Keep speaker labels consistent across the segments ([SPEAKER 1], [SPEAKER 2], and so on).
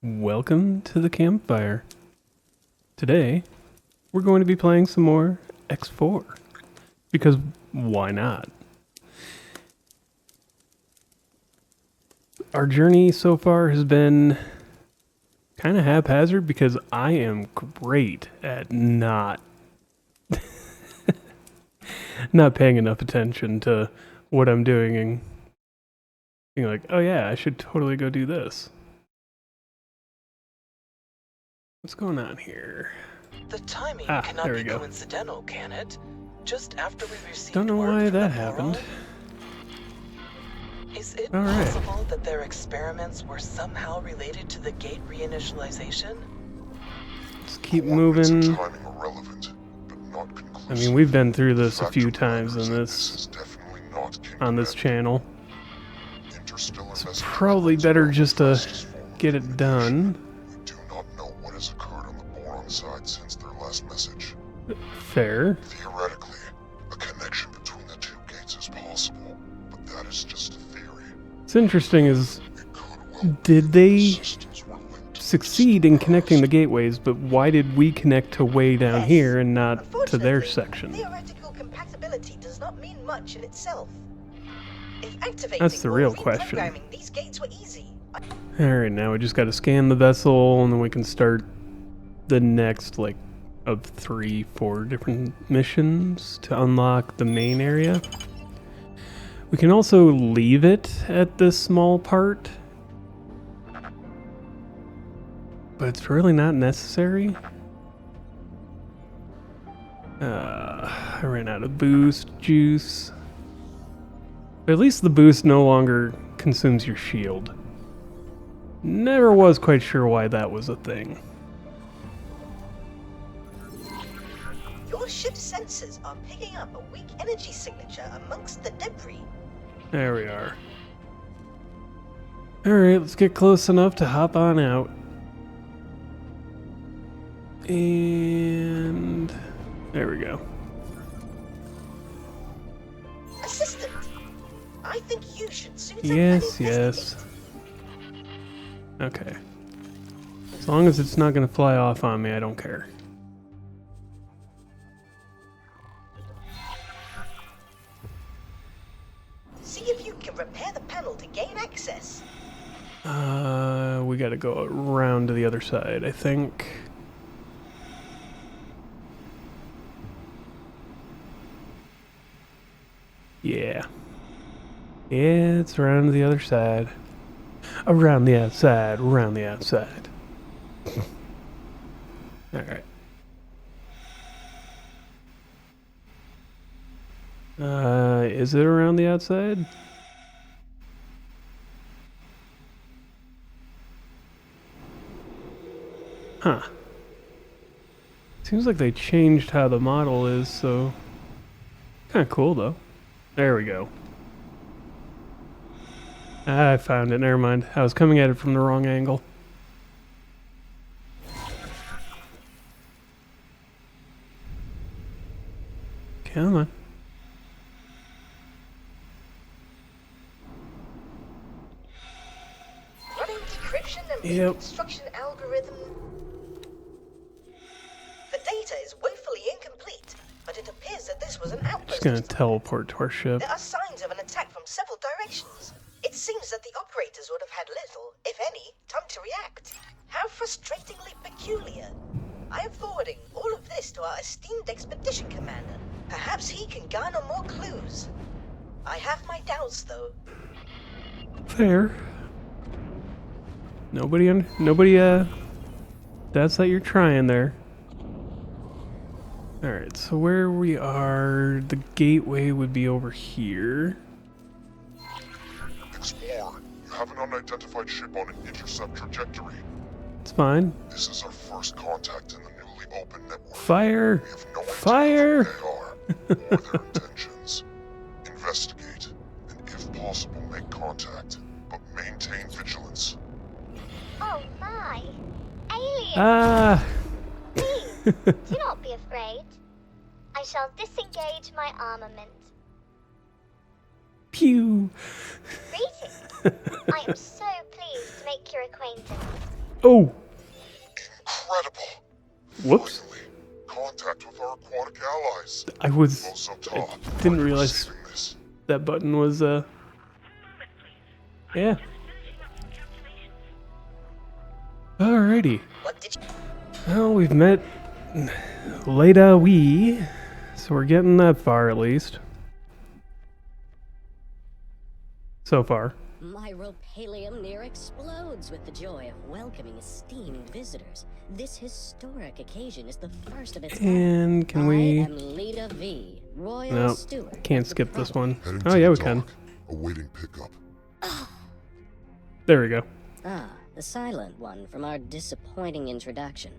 [SPEAKER 1] Welcome to the Campfire. Today, we're going to be playing some more X4. Because why not? Our journey so far has been kind of haphazard because I am great at not paying enough attention to what I'm doing and being like, oh yeah, I should totally go do this. What's going on here?
[SPEAKER 2] The timing cannot be coincidental, can it? Just after we received
[SPEAKER 1] Don't know why that happened.
[SPEAKER 2] Is it possible that their experiments were somehow related to the gate reinitialization?
[SPEAKER 1] Let's keep moving. I mean, we've been through this a few times in this on this channel. So it's probably better just to get it done.
[SPEAKER 3] We do not know what has occurred on the boron side since their last message.
[SPEAKER 1] Fair.
[SPEAKER 3] Theoretically, a connection between the two gates is possible, but that is just a theory.
[SPEAKER 1] What's interesting is, did they succeed in connecting the gateways, but why did we connect to way down here and not to their section?
[SPEAKER 4] Theoretical compatibility does not mean much in itself. If activating
[SPEAKER 1] That's the real question.
[SPEAKER 4] These gates were easy.
[SPEAKER 1] Alright, now we just gotta scan the vessel and then we can start the next, like, of 3-4 different missions to unlock the main area. We can also leave it at this small part, but it's really not necessary. I ran out of boost juice. But at least the boost no longer consumes your shield. Never was quite sure why that was a thing.
[SPEAKER 4] Your ship's sensors are picking up a weak energy signature amongst the debris.
[SPEAKER 1] There we are. Alright, let's get close enough to hop on out. And there we go.
[SPEAKER 4] Assistant, I think you should suit up
[SPEAKER 1] Yes,
[SPEAKER 4] and
[SPEAKER 1] yes. Okay. As long as it's not going to fly off on me, I don't care.
[SPEAKER 4] See if you can repair the panel to gain access.
[SPEAKER 1] We got to go around to the other side, I think. Yeah. Yeah, it's around to the other side. Around the outside, around the outside. Alright. Is it around the outside? Huh. Seems like they changed how the model is, so... Kinda cool, though. There we go. I found it, never mind. I was coming at it from the wrong angle. Come on.
[SPEAKER 4] Running decryption and reconstruction algorithm. The data is woefully incomplete, but it appears that this was an outpost.
[SPEAKER 1] Just gonna teleport to our ship.
[SPEAKER 4] There are signs of an attack from several directions. It seems that the operators would have had little, if any, time to react. How frustratingly peculiar. I am forwarding all of this to our esteemed expedition commander. Perhaps he can garner more clues. I have my doubts, though.
[SPEAKER 1] Fair. Nobody that's that you're trying there. Alright, so where we are, the gateway would be over here.
[SPEAKER 3] Explorer, you have an unidentified ship on an intercept trajectory.
[SPEAKER 1] It's fine.
[SPEAKER 3] This is our first contact in the newly open network.
[SPEAKER 1] Fire!
[SPEAKER 3] We have no
[SPEAKER 1] Fire!
[SPEAKER 3] idea who they are, or their intentions. Investigate, and if possible, make contact, but maintain vigilance.
[SPEAKER 5] Oh my! Aliens!
[SPEAKER 1] Ah!
[SPEAKER 5] Please, do not be afraid. I shall disengage my armament.
[SPEAKER 1] Pew!
[SPEAKER 5] Greetings. I am so pleased to make your acquaintance.
[SPEAKER 1] Oh!
[SPEAKER 3] Incredible!
[SPEAKER 1] Whoops.
[SPEAKER 3] Finally, contact with our aquatic allies.
[SPEAKER 1] I didn't realize
[SPEAKER 3] Receiving this.
[SPEAKER 1] that button was, yeah. Alrighty.
[SPEAKER 4] What did you...
[SPEAKER 1] Well, we've met Leda Wee, so we're getting that far at least. So far.
[SPEAKER 6] My ropalium near explodes with the joy of welcoming esteemed visitors. This historic occasion is the first of its kind.
[SPEAKER 1] And can
[SPEAKER 6] I
[SPEAKER 1] we...
[SPEAKER 6] am Leda V, Royal
[SPEAKER 1] No,
[SPEAKER 6] Steward.
[SPEAKER 1] can't
[SPEAKER 6] of the
[SPEAKER 1] skip this
[SPEAKER 6] province.
[SPEAKER 1] one.
[SPEAKER 3] Heading
[SPEAKER 1] Oh
[SPEAKER 3] to
[SPEAKER 1] yeah,
[SPEAKER 3] the
[SPEAKER 1] we can.
[SPEAKER 3] dock, awaiting pickup.
[SPEAKER 1] There we go.
[SPEAKER 6] Ah, the silent one from our disappointing introduction.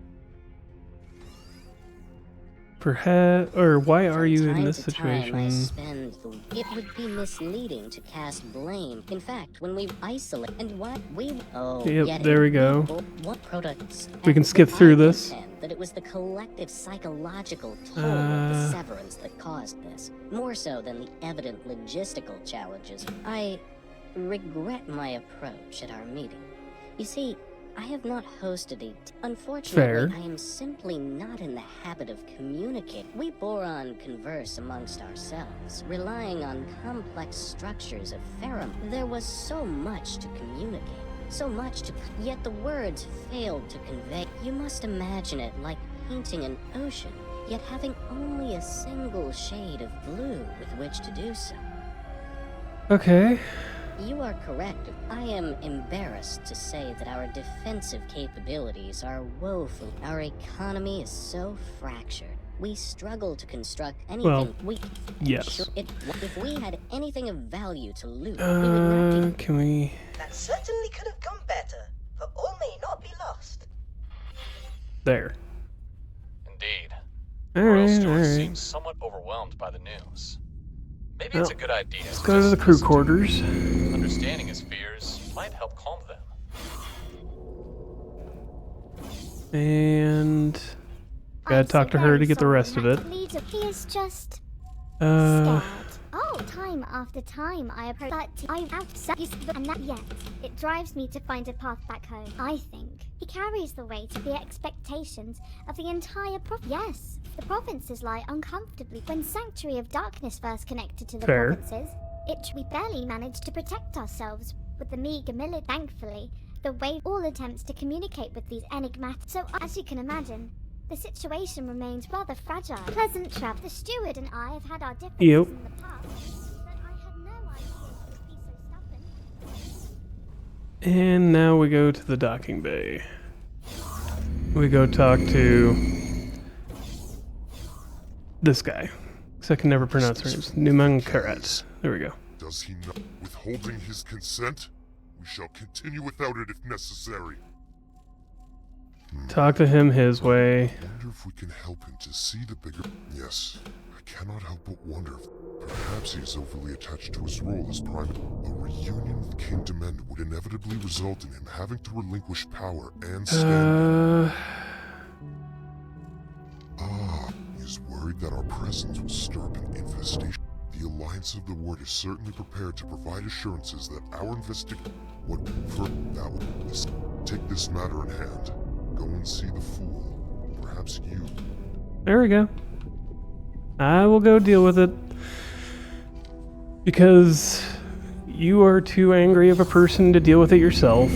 [SPEAKER 1] Perhaps... Or why are you in
[SPEAKER 6] From
[SPEAKER 1] this
[SPEAKER 6] time to time, I
[SPEAKER 1] situation?
[SPEAKER 6] spend the... It would be misleading to cast blame. In fact, when we isolate and what we... Oh,
[SPEAKER 1] Yep,
[SPEAKER 6] yet
[SPEAKER 1] there we
[SPEAKER 6] it-
[SPEAKER 1] go.
[SPEAKER 6] What products...
[SPEAKER 1] We can skip through this.
[SPEAKER 6] That it was the collective psychological toll of the severance that caused this, more so than the evident logistical challenges. I regret my approach at our meeting. You see, I have not hosted a... Unfortunately,
[SPEAKER 1] Fair.
[SPEAKER 6] I am simply not in the habit of communicating. We Boron converse amongst ourselves, relying on complex structures of pheromone. There was so much to communicate, so much to... Yet the words failed to convey. You must imagine it like painting an ocean, yet having only a single shade of blue with which to do so.
[SPEAKER 1] Okay.
[SPEAKER 6] You are correct. I am embarrassed to say that our defensive capabilities are woeful. Our economy is so fractured. We struggle to construct anything.
[SPEAKER 1] Well, yes.
[SPEAKER 6] If we had anything of value to loot, we would not be...
[SPEAKER 1] Can we...
[SPEAKER 4] That certainly could have gone better, but all may not be lost.
[SPEAKER 1] There.
[SPEAKER 7] Indeed.
[SPEAKER 1] Alright,
[SPEAKER 7] Royal Steward
[SPEAKER 1] alright.
[SPEAKER 7] seems somewhat overwhelmed by the news. Maybe it's a good idea
[SPEAKER 1] Let's
[SPEAKER 7] to
[SPEAKER 1] go to
[SPEAKER 7] just
[SPEAKER 1] the crew
[SPEAKER 7] listen
[SPEAKER 1] quarters.
[SPEAKER 7] him. Understanding his fears might help calm them.
[SPEAKER 1] And... Gotta talk to her to get the rest of it.
[SPEAKER 5] He is just
[SPEAKER 1] Uh...
[SPEAKER 5] scared. Oh, time after time I approach, but I have and that yet it drives me to find a path back home. I think he carries the weight of the expectations of the entire province. Yes, the provinces lie uncomfortably. When Sanctuary of Darkness first connected to the
[SPEAKER 1] Fair.
[SPEAKER 5] provinces, we barely managed to protect ourselves with the meager millet. Thankfully, the way all attempts to communicate with these enigmatic. So as you can imagine, the situation remains rather fragile. Pleasant travel. The steward and I have had our differences
[SPEAKER 1] Yep.
[SPEAKER 5] in the past, but I had no idea it would be so stubborn.
[SPEAKER 1] And now we go to the docking bay. We go talk to... this guy. Because I can never pronounce her name. Numankarat. There we go.
[SPEAKER 3] Does he not withholding his consent? We shall continue without it if necessary.
[SPEAKER 1] Talk to him his way.
[SPEAKER 3] I wonder if we can help him to see the bigger... Yes, I cannot help but wonder if perhaps he is overly attached to his role as Prime. A reunion with King Demend would inevitably result in him having to relinquish power and standing. He is worried that our presence will stir up an infestation. The Alliance of the Word is certainly prepared to provide assurances that our investigation would that would take this matter in hand. Go and see the fool. Perhaps you.
[SPEAKER 1] There we go. I will go deal with it. Because you are too angry of a person to deal with it yourself.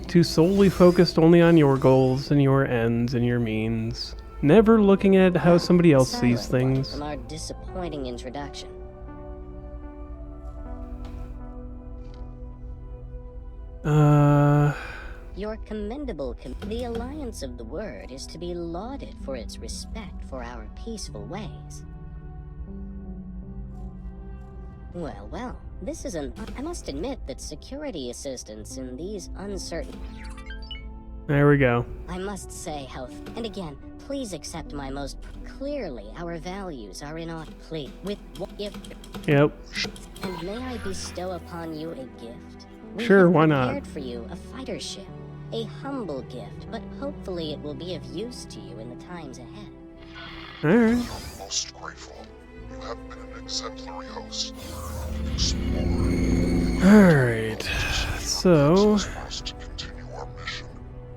[SPEAKER 1] Too solely focused only on your goals and your ends and your means. Never looking at how somebody else sees
[SPEAKER 6] Silent one
[SPEAKER 1] things.
[SPEAKER 6] From our disappointing introduction. Your commendable the Alliance of the Word is to be lauded for its respect for our peaceful ways. Well, this is I must admit that security assistance in these uncertain...
[SPEAKER 1] There we go.
[SPEAKER 6] I must say how... And again, please accept my most... Clearly, our values are in our plea with... If...
[SPEAKER 1] Yep.
[SPEAKER 6] And may I bestow upon you a gift? We
[SPEAKER 1] Sure,
[SPEAKER 6] have
[SPEAKER 1] why not?
[SPEAKER 6] prepared for you a fighter ship. A humble gift, but hopefully it will be of use to you in the times ahead.
[SPEAKER 1] Alright.
[SPEAKER 3] I'm most grateful. You have been an exemplary host. Explorer.
[SPEAKER 1] Alright. So...
[SPEAKER 3] To continue our mission.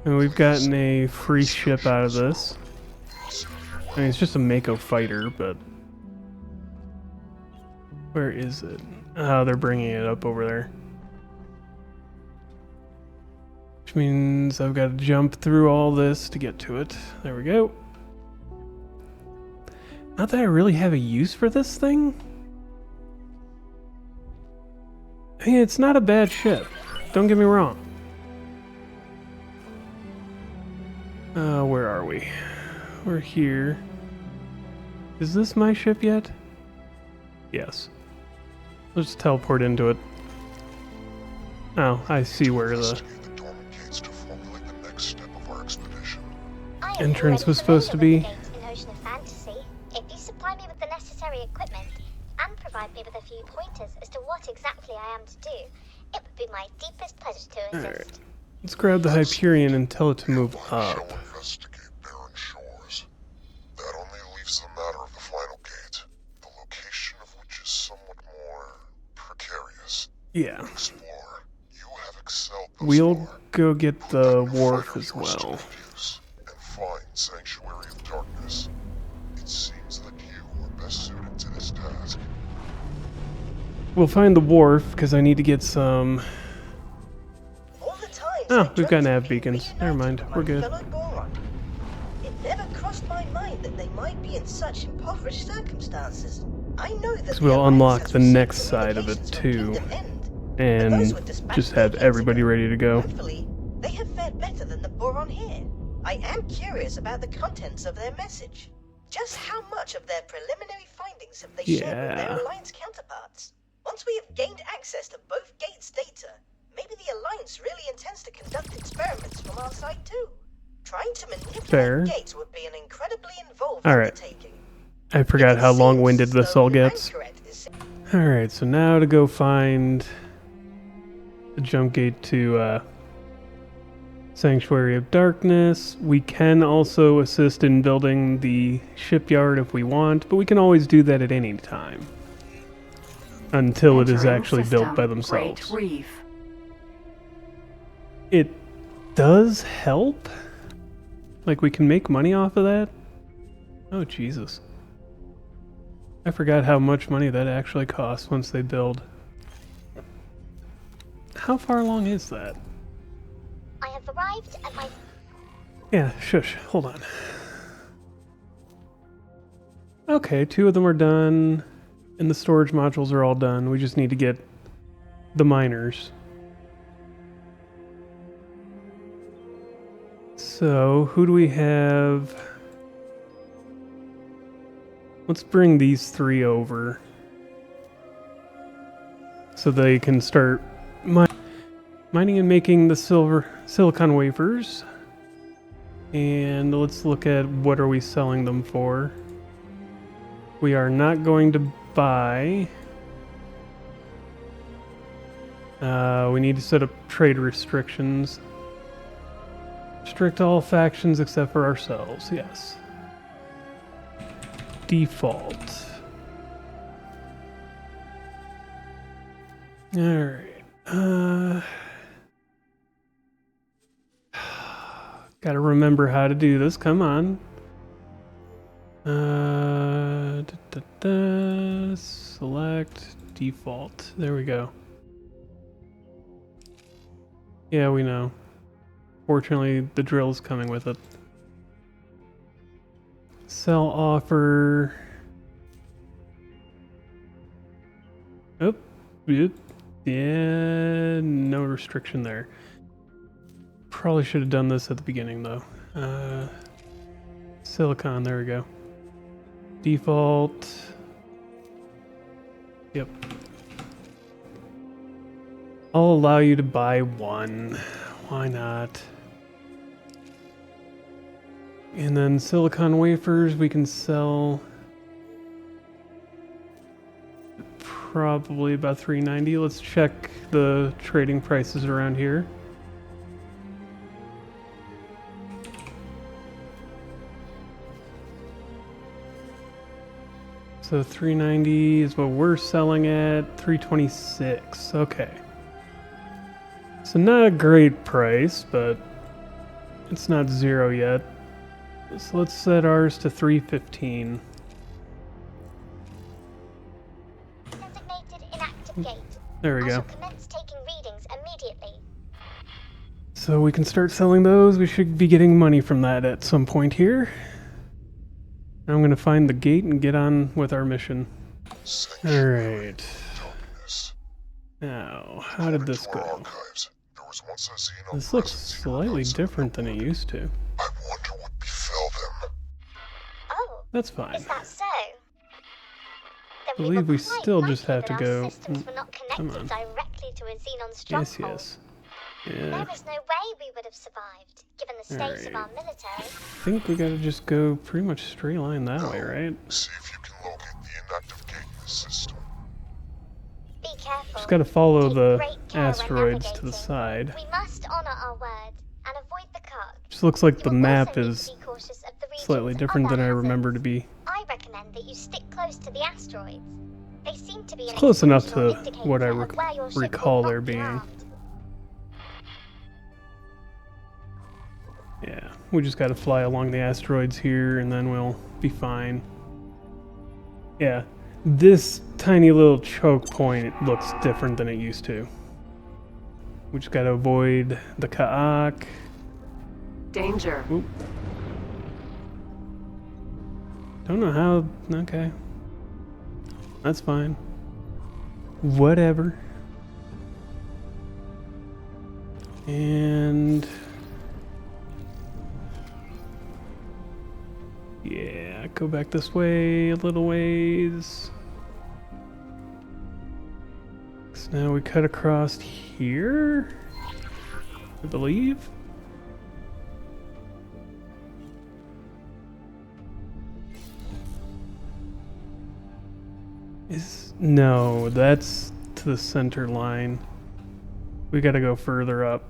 [SPEAKER 1] And we've gotten a free ship out of this. I mean, it's just a Mako fighter, but... Where is it? Oh, they're bringing it up over there. Which means I've got to jump through all this to get to it. There we go. Not that I really have a use for this thing. I mean, it's not a bad ship. Don't get me wrong. Where are we? We're here. Is this my ship yet? Yes. Let's teleport into it. Oh, I see where the
[SPEAKER 3] Investigate the dormant gates to formulate the next step of our expedition.
[SPEAKER 5] I am
[SPEAKER 1] entrance
[SPEAKER 5] already
[SPEAKER 1] was supposed to
[SPEAKER 5] familiar
[SPEAKER 1] be.
[SPEAKER 5] with the gate in Ocean of Fantasy. If you supply me with the necessary equipment and provide me with a few pointers as to what exactly I am to do, it would be my deepest pleasure to assist.
[SPEAKER 1] Alright. Let's grab the Hyperion and tell it to move
[SPEAKER 3] Shall
[SPEAKER 1] up.
[SPEAKER 3] investigate barren shores. That only leaves the matter of the final gate, the location of which is somewhat more precarious.
[SPEAKER 1] Yeah.
[SPEAKER 3] Explore. You have excelled thus
[SPEAKER 1] We'll
[SPEAKER 3] far.
[SPEAKER 1] go get the
[SPEAKER 3] Find
[SPEAKER 1] wharf
[SPEAKER 3] out
[SPEAKER 1] as
[SPEAKER 3] your
[SPEAKER 1] well.
[SPEAKER 3] stick of use and find Sanctuary of Darkness. It seems that you are best suited to this task.
[SPEAKER 1] We'll find the wharf because I need to get some.
[SPEAKER 4] All the times
[SPEAKER 1] Oh,
[SPEAKER 4] I
[SPEAKER 1] we've got
[SPEAKER 4] dreamt
[SPEAKER 1] nav
[SPEAKER 4] of being
[SPEAKER 1] beacons. Never mind,
[SPEAKER 4] reunited
[SPEAKER 1] we're
[SPEAKER 4] with
[SPEAKER 1] good.
[SPEAKER 4] my fellow Boron. It never crossed my mind that they might be in such impoverished circumstances. I know that
[SPEAKER 1] Because
[SPEAKER 4] the
[SPEAKER 1] we'll
[SPEAKER 4] Alliance
[SPEAKER 1] unlock
[SPEAKER 4] has
[SPEAKER 1] the
[SPEAKER 4] received
[SPEAKER 1] next side of it
[SPEAKER 4] communications from
[SPEAKER 1] too,
[SPEAKER 4] Kingdom End, but those
[SPEAKER 1] and
[SPEAKER 4] were dispatched
[SPEAKER 1] just have
[SPEAKER 4] decades
[SPEAKER 1] everybody
[SPEAKER 4] ago.
[SPEAKER 1] ready to go.
[SPEAKER 4] Thankfully, they have fared better than the Boron here. I am curious about the contents of their message. Just how much of their preliminary findings have they shared with their
[SPEAKER 1] Yeah.
[SPEAKER 4] Alliance counterparts? Once we have gained access to both Gates' data, maybe the Alliance really intends to conduct experiments from our side too. Trying to manipulate
[SPEAKER 1] Fair.
[SPEAKER 4] Gates would be an incredibly involved
[SPEAKER 1] Alright.
[SPEAKER 4] undertaking.
[SPEAKER 1] I forgot
[SPEAKER 4] It
[SPEAKER 1] how
[SPEAKER 4] seems
[SPEAKER 1] long-winded
[SPEAKER 4] as
[SPEAKER 1] this
[SPEAKER 4] though
[SPEAKER 1] all gets.
[SPEAKER 4] Anchoret is
[SPEAKER 1] Alright, so now to go find the jump gate to Sanctuary of Darkness. We can also assist in building the shipyard if we want, but we can always do that at any time. Until it is
[SPEAKER 8] Entering
[SPEAKER 1] actually
[SPEAKER 8] system,
[SPEAKER 1] built by themselves.
[SPEAKER 8] Great Reef.
[SPEAKER 1] It does help. Like, we can make money off of that. Oh, Jesus. I forgot how much money that actually costs once they build. How far along is that?
[SPEAKER 5] I have arrived at my
[SPEAKER 1] Yeah, shush. Hold on. Okay, 2 of them are done. And the storage modules are all done. We just need to get the miners. So, who do we have? Let's bring these 3 over. So they can start mining and making the silicon wafers. And let's look at what are we selling them for. We are not going to buy. We need to set up trade restrictions. Restrict all factions except for ourselves, yes. Default. Alright. Gotta remember how to do this, come on. Select default. There we go. Yeah, we know. Fortunately, the drill's coming with it. Sell offer. Oh, yep. Yeah, no restriction there. Probably should have done this at the beginning though. Silicon, there we go. Default. Yep. I'll allow you to buy 1. Why not? And then silicon wafers we can sell probably about 390. Let's check the trading prices around here. So 390 is what we're selling at. 326. Okay. So not a great price, but It's not 0 yet. So let's set ours to 315.
[SPEAKER 5] Designated inactive gate.
[SPEAKER 1] There we
[SPEAKER 5] I
[SPEAKER 1] go.
[SPEAKER 5] shall commence taking readings immediately.
[SPEAKER 1] So we can start selling those. We should be getting money from that at some point here. I'm gonna find the gate and get on with our mission. Alright.
[SPEAKER 3] Darkness.
[SPEAKER 1] Now, how did this
[SPEAKER 3] According to our
[SPEAKER 1] go?
[SPEAKER 3] archives, there was once a Xenon
[SPEAKER 1] This looks
[SPEAKER 3] presence here
[SPEAKER 1] slightly
[SPEAKER 3] outside
[SPEAKER 1] different
[SPEAKER 3] the
[SPEAKER 1] than it
[SPEAKER 3] world.
[SPEAKER 1] used to.
[SPEAKER 3] I wonder what befell them.
[SPEAKER 5] Oh,
[SPEAKER 1] That's fine.
[SPEAKER 5] is that so? Then
[SPEAKER 1] I believe
[SPEAKER 5] were
[SPEAKER 1] we
[SPEAKER 5] quite
[SPEAKER 1] still just
[SPEAKER 5] lucky
[SPEAKER 1] have to
[SPEAKER 5] that
[SPEAKER 1] go.
[SPEAKER 5] our systems were not
[SPEAKER 1] Come
[SPEAKER 5] connected
[SPEAKER 1] on.
[SPEAKER 5] directly to a Xenon
[SPEAKER 1] Yes,
[SPEAKER 5] stronghold.
[SPEAKER 1] yes. Yeah.
[SPEAKER 5] There is no way we would have survived, given the state of our
[SPEAKER 1] Alright.
[SPEAKER 5] military.
[SPEAKER 1] I think we gotta just go pretty much straight line that way, right?
[SPEAKER 3] See if you can locate the inactive gate in the system.
[SPEAKER 5] Be careful.
[SPEAKER 1] Just gotta follow
[SPEAKER 5] Take
[SPEAKER 1] the
[SPEAKER 5] great care when
[SPEAKER 1] asteroids to the
[SPEAKER 5] navigating.
[SPEAKER 1] side.
[SPEAKER 5] We must honor our word and avoid the cut.
[SPEAKER 1] Just looks like
[SPEAKER 5] You
[SPEAKER 1] the
[SPEAKER 5] will
[SPEAKER 1] map
[SPEAKER 5] also need
[SPEAKER 1] is
[SPEAKER 5] to be cautious of the
[SPEAKER 1] slightly
[SPEAKER 5] region's
[SPEAKER 1] different than
[SPEAKER 5] other
[SPEAKER 1] I remember to
[SPEAKER 5] hazards.
[SPEAKER 1] be.
[SPEAKER 5] I recommend that you stick close to the asteroids. They seem to be
[SPEAKER 1] It's
[SPEAKER 5] an
[SPEAKER 1] close enough
[SPEAKER 5] exceptional
[SPEAKER 1] to
[SPEAKER 5] indicator
[SPEAKER 1] what I
[SPEAKER 5] of where your ship
[SPEAKER 1] recall
[SPEAKER 5] will
[SPEAKER 1] there
[SPEAKER 5] not be
[SPEAKER 1] being.
[SPEAKER 5] armed.
[SPEAKER 1] Yeah, we just gotta fly along the asteroids here and then we'll be fine. Yeah, this tiny little choke point looks different than it used to. We just gotta avoid the Ka'ak.
[SPEAKER 8] Danger.
[SPEAKER 1] Oop. Don't know how. Okay. That's fine. Whatever. And. Yeah, go back this way a little ways. So now we cut across here, I believe. No, that's to the center line. We gotta go further up.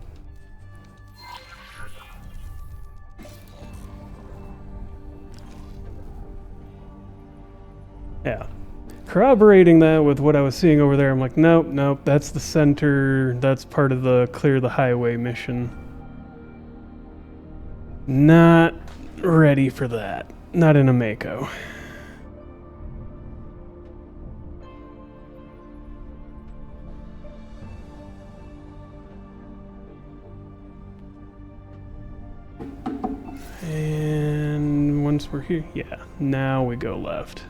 [SPEAKER 1] Yeah. Corroborating that with what I was seeing over there, I'm like, nope, nope, that's the center. That's part of the clear the highway mission. Not ready for that. Not in a Mako. And once we're here, yeah, now we go left.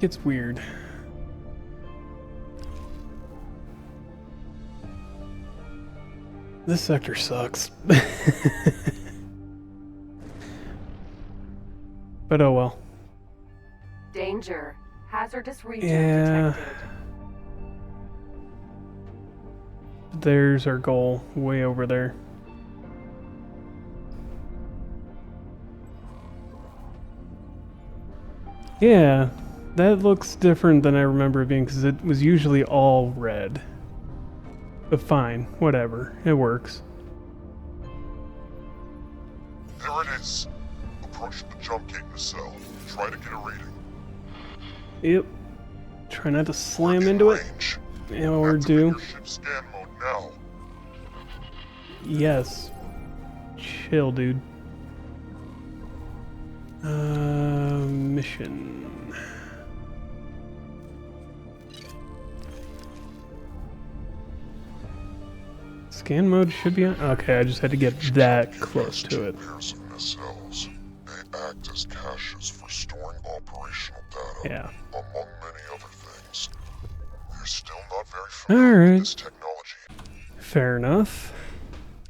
[SPEAKER 1] Gets weird. This sector sucks. But oh well.
[SPEAKER 8] Danger. Hazardous region
[SPEAKER 1] Yeah.
[SPEAKER 8] detected.
[SPEAKER 1] There's our goal, way over there. Yeah, that looks different than I remember it being, because it was usually all red. But fine, whatever, it works.
[SPEAKER 3] There it is. Approach the jump gate in the cell. Try to get a reading.
[SPEAKER 1] Yep. Try not to slam
[SPEAKER 3] We're in
[SPEAKER 1] into it.
[SPEAKER 3] range.
[SPEAKER 1] Yeah, or
[SPEAKER 3] Activate
[SPEAKER 1] do.
[SPEAKER 3] your ship's scan mode now.
[SPEAKER 1] Yes. Chill, dude. Mission. Scan mode should be on. Okay, I just had to get that close to it.
[SPEAKER 3] Pairs of micelles. They act as caches for storing operational data.
[SPEAKER 1] Yeah.
[SPEAKER 3] Among many other things. We're still not very familiar
[SPEAKER 1] Alright.
[SPEAKER 3] with this technology.
[SPEAKER 1] Fair enough.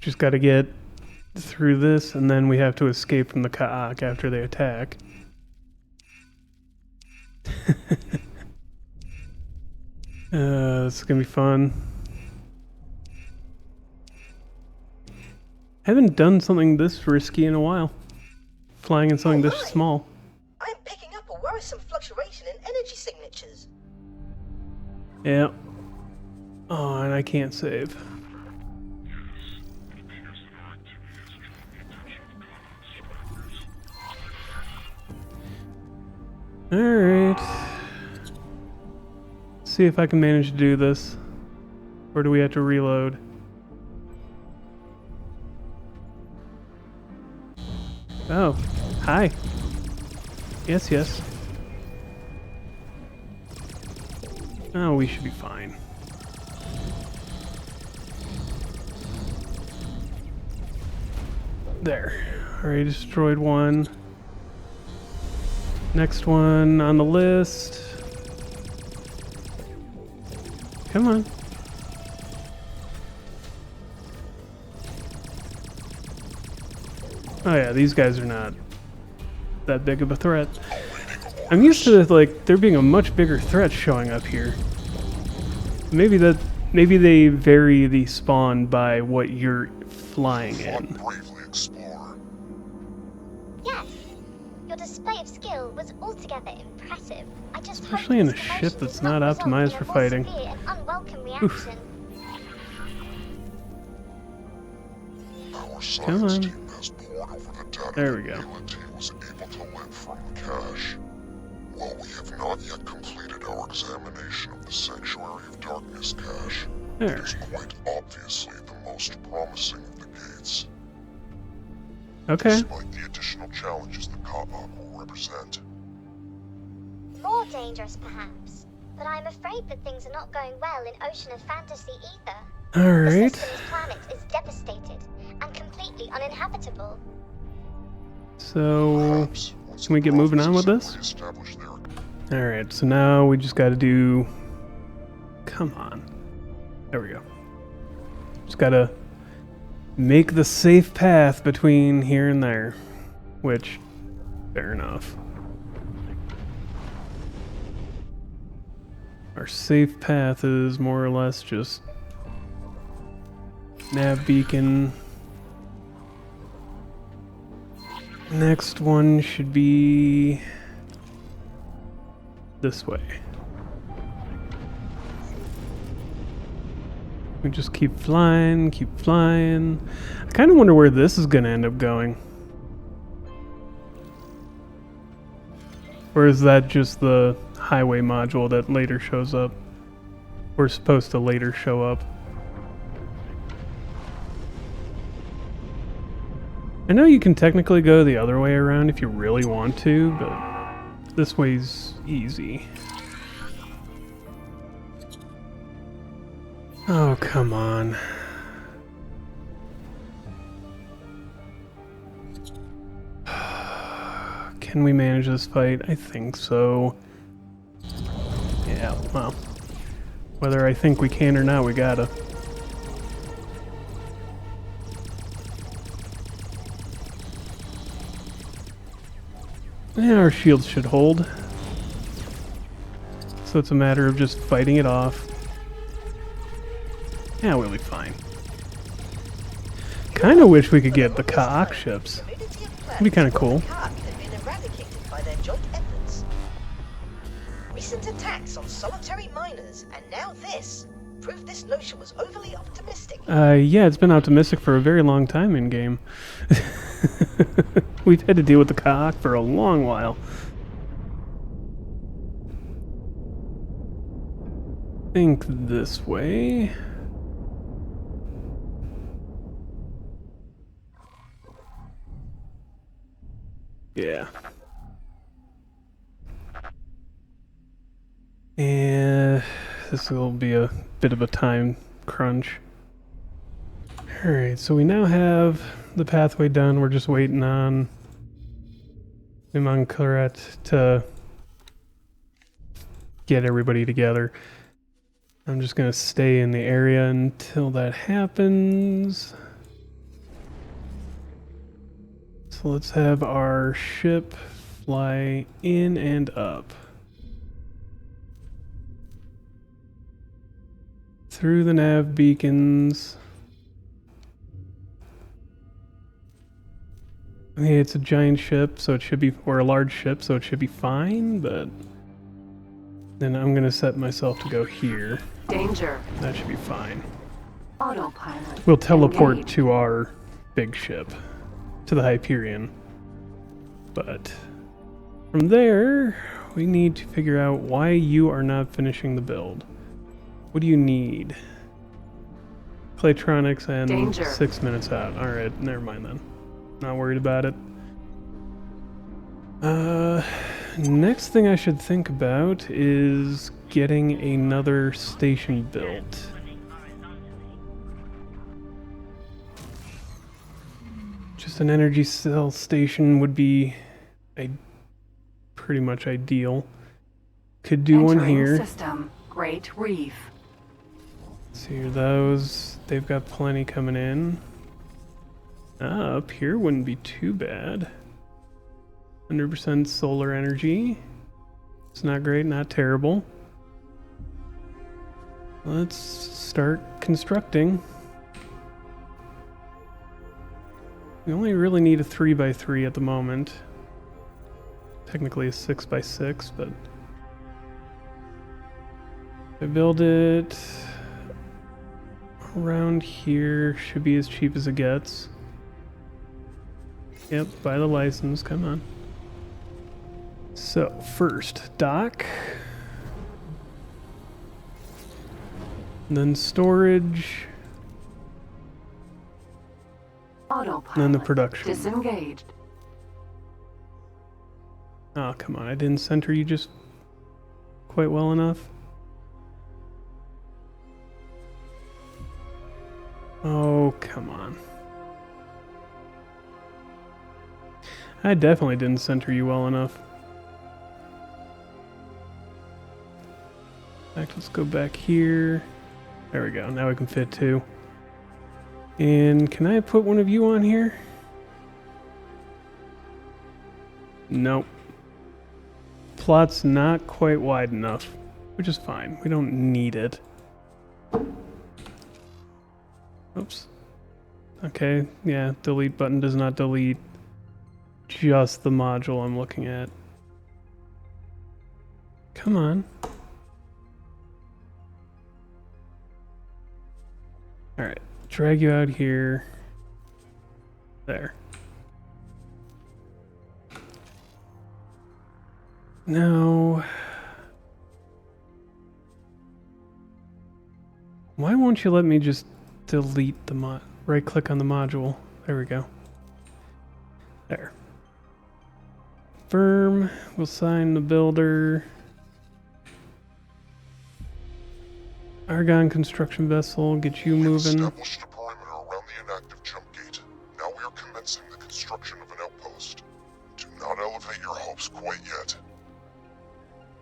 [SPEAKER 1] Just got to get through this, and then we have to escape from the Ka'ak after they attack. This is gonna be fun. Haven't done something this risky in a while. Flying in something this small.
[SPEAKER 4] I'm picking up a worrisome fluctuation in energy signatures.
[SPEAKER 1] Yeah. Oh, and I can't save. Alright. see if I can manage to do this. Or do we have to reload? Oh, hi. Yes, yes. Oh, we should be fine. There. Already destroyed one. Next one on the list. Come on. Oh yeah, these guys are not that big of a threat. I'm used to like there being a much bigger threat showing up here. Maybe they vary the spawn by what you're flying in.
[SPEAKER 3] Bravely explore.
[SPEAKER 5] Yes. Your display of skill was altogether impressive. I just hope
[SPEAKER 1] Especially in a
[SPEAKER 5] this
[SPEAKER 1] ship
[SPEAKER 5] commotion
[SPEAKER 1] that's
[SPEAKER 5] does
[SPEAKER 1] not
[SPEAKER 5] result in
[SPEAKER 1] optimized
[SPEAKER 5] a
[SPEAKER 1] for
[SPEAKER 5] more
[SPEAKER 1] fighting.
[SPEAKER 5] severe and unwelcome
[SPEAKER 1] Oof.
[SPEAKER 5] reaction.
[SPEAKER 3] Our
[SPEAKER 1] Come
[SPEAKER 3] science
[SPEAKER 1] on.
[SPEAKER 3] team has pored over the data
[SPEAKER 1] There we
[SPEAKER 3] the
[SPEAKER 1] go.
[SPEAKER 3] Leland team was able to lend from the cache. While we have not yet completed our examination of the Sanctuary of Darkness cache, it
[SPEAKER 1] There.
[SPEAKER 3] is quite obviously the most promising of the gates.
[SPEAKER 1] Okay.
[SPEAKER 3] Despite the additional challenges the Ka'ak will represent,
[SPEAKER 5] More dangerous, perhaps. But I'm afraid that things are not going well in Ocean of Fantasy either. The
[SPEAKER 1] Alright.
[SPEAKER 5] system's planet is devastated and completely uninhabitable.
[SPEAKER 1] So,
[SPEAKER 3] perhaps once
[SPEAKER 1] can we
[SPEAKER 3] the
[SPEAKER 1] get moving on
[SPEAKER 3] prophets
[SPEAKER 1] with
[SPEAKER 3] have
[SPEAKER 1] this?
[SPEAKER 3] reestablished their
[SPEAKER 1] Alright, so now we just gotta do... Come on. There we go. Just gotta make the safe path between here and there. Which, fair enough. Our safe path is more or less just nav beacon. Next one should be this way. We just keep flying, keep flying. I kind of wonder where this is going to end up going. Or is that just the highway module that later shows up? We're supposed to later show up. I know you can technically go the other way around if you really want to, but this way's easy. Oh, come on. Can we manage this fight? I think so. Yeah, well. Whether I think we can or not, we gotta. Yeah, our shields should hold. So it's a matter of just fighting it off. Yeah, we'll be fine. Kinda wish we could get the Ka'ak ships. That'd be kinda cool.
[SPEAKER 4] Ka'ak had been eradicated by their joint efforts. Recent attacks on solitary miners, and now this, prove this notion was overly optimistic.
[SPEAKER 1] Yeah, it's been optimistic for a very long time in game. We've had to deal with the Ka'ak for a long while. Think this way. Yeah. And this will be a bit of a time crunch. Alright, so we now have the pathway done. We're just waiting on Imankaret to get everybody together. I'm just going to stay in the area until that happens. So let's have our ship fly in and up. Through the nav beacons. Okay, it's a giant ship, so it should be, or a large ship, so it should be fine, but then I'm gonna set myself to go here.
[SPEAKER 8] Danger.
[SPEAKER 1] That should be fine.
[SPEAKER 8] Autopilot.
[SPEAKER 1] We'll teleport
[SPEAKER 8] engaged.
[SPEAKER 1] to our big ship, to the Hyperion. But from there, we need to figure out why you are not finishing the build. What do you need? Claytronics and
[SPEAKER 8] Danger.
[SPEAKER 1] 6 minutes out. Alright, never mind then. Not worried about it. Next thing I should think about is getting another station built. Just an energy cell station would be pretty much ideal. Could do one
[SPEAKER 8] Entering
[SPEAKER 1] here.
[SPEAKER 8] System. Great Reef.
[SPEAKER 1] See here, those. They've got plenty coming in. Up here wouldn't be too bad. 100% solar energy. It's not great, not terrible. Let's start constructing. We only really need a 3x3 at the moment. Technically a 6x6, but I build it around here. Should be as cheap as it gets. Yep, buy the license, come on. So, first, dock. Then storage.
[SPEAKER 8] Autopilot.
[SPEAKER 1] And then the production.
[SPEAKER 8] Disengaged.
[SPEAKER 1] Oh, come on, I didn't center you just quite well enough. Oh, come on. I definitely didn't center you well enough. In fact, let's go back here. There we go, now we can fit two. And can I put one of you on here? Nope. Plot's not quite wide enough, which is fine. We don't need it. Oops. Okay, yeah, delete button does not delete just the module I'm looking at. Come on. Alright, drag you out here. There. Now, why won't you let me just delete the right click on the module? There we go. There. Firm, we'll sign the builder. Argon construction vessel, get you moving.
[SPEAKER 3] Established a perimeter around the inactive jump gate. Now we are commencing the construction of an outpost. Do not elevate your hopes quite yet.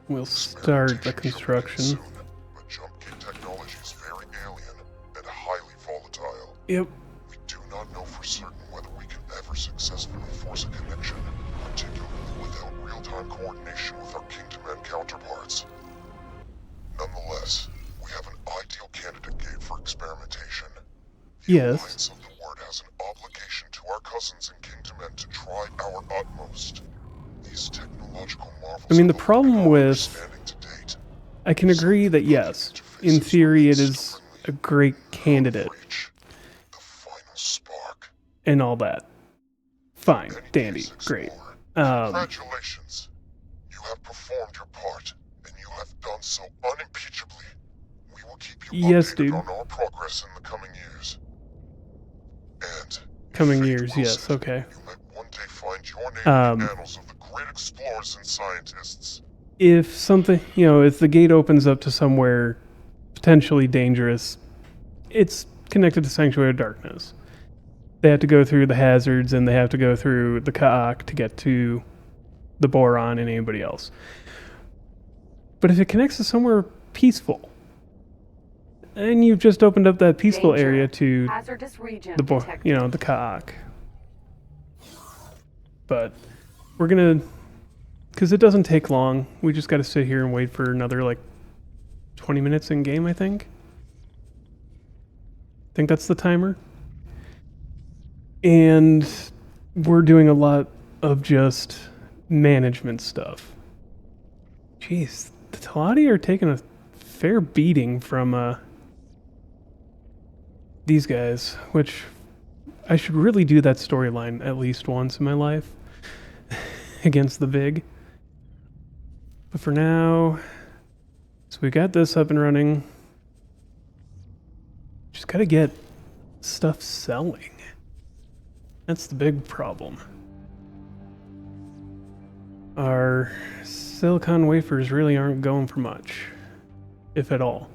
[SPEAKER 1] We'll start the construction.
[SPEAKER 3] Soon, but jump gate technology is very alien and highly volatile.
[SPEAKER 1] Yep.
[SPEAKER 3] We do not know for certain whether we can ever successfully force a connection, particularly without real-time coordination with our Kingdom counterparts. Nonetheless, we have an ideal candidate gate for experimentation. The
[SPEAKER 1] Yes.
[SPEAKER 3] Alliance of the Word has an obligation to our cousins in Kingdom to try our utmost. These technological marvels.
[SPEAKER 1] I mean, the
[SPEAKER 3] have
[SPEAKER 1] problem
[SPEAKER 3] overcome our
[SPEAKER 1] with-
[SPEAKER 3] understanding to date.
[SPEAKER 1] I can agree that yes, in theory it is a great candidate
[SPEAKER 3] Reach the final spark.
[SPEAKER 1] and all that. Fine,
[SPEAKER 3] Any
[SPEAKER 1] dandy,
[SPEAKER 3] case
[SPEAKER 1] great.
[SPEAKER 3] explorer, congratulations. You have performed your part, and you have done so unimpeachably. We will keep you
[SPEAKER 1] Yes,
[SPEAKER 3] updated
[SPEAKER 1] dude.
[SPEAKER 3] on our progress in the coming years. And
[SPEAKER 1] Coming
[SPEAKER 3] fate
[SPEAKER 1] years,
[SPEAKER 3] wills
[SPEAKER 1] yes,
[SPEAKER 3] it,
[SPEAKER 1] okay.
[SPEAKER 3] You might one day find your name in the annals of the great explorers and scientists.
[SPEAKER 1] If something, if the gate opens up to somewhere potentially dangerous, it's connected to Sanctuary of Darkness. They have to go through the hazards and they have to go through the Kaak to get to the Boron and anybody else. But if it connects to somewhere peaceful, and you've just opened up that peaceful
[SPEAKER 8] Danger.
[SPEAKER 1] area to
[SPEAKER 8] Hazardous region
[SPEAKER 1] the
[SPEAKER 8] detected.
[SPEAKER 1] the Kaak. But we're gonna, because it doesn't take long. We just got to sit here and wait for another 20 minutes in game. I think that's the timer. And we're doing a lot of just management stuff. Jeez, the Teladi are taking a fair beating from these guys, which I should really do that storyline at least once in my life against the Vig. But for now, so we got this up and running. Just gotta get stuff selling. That's the big problem. Our silicon wafers really aren't going for much, if at all.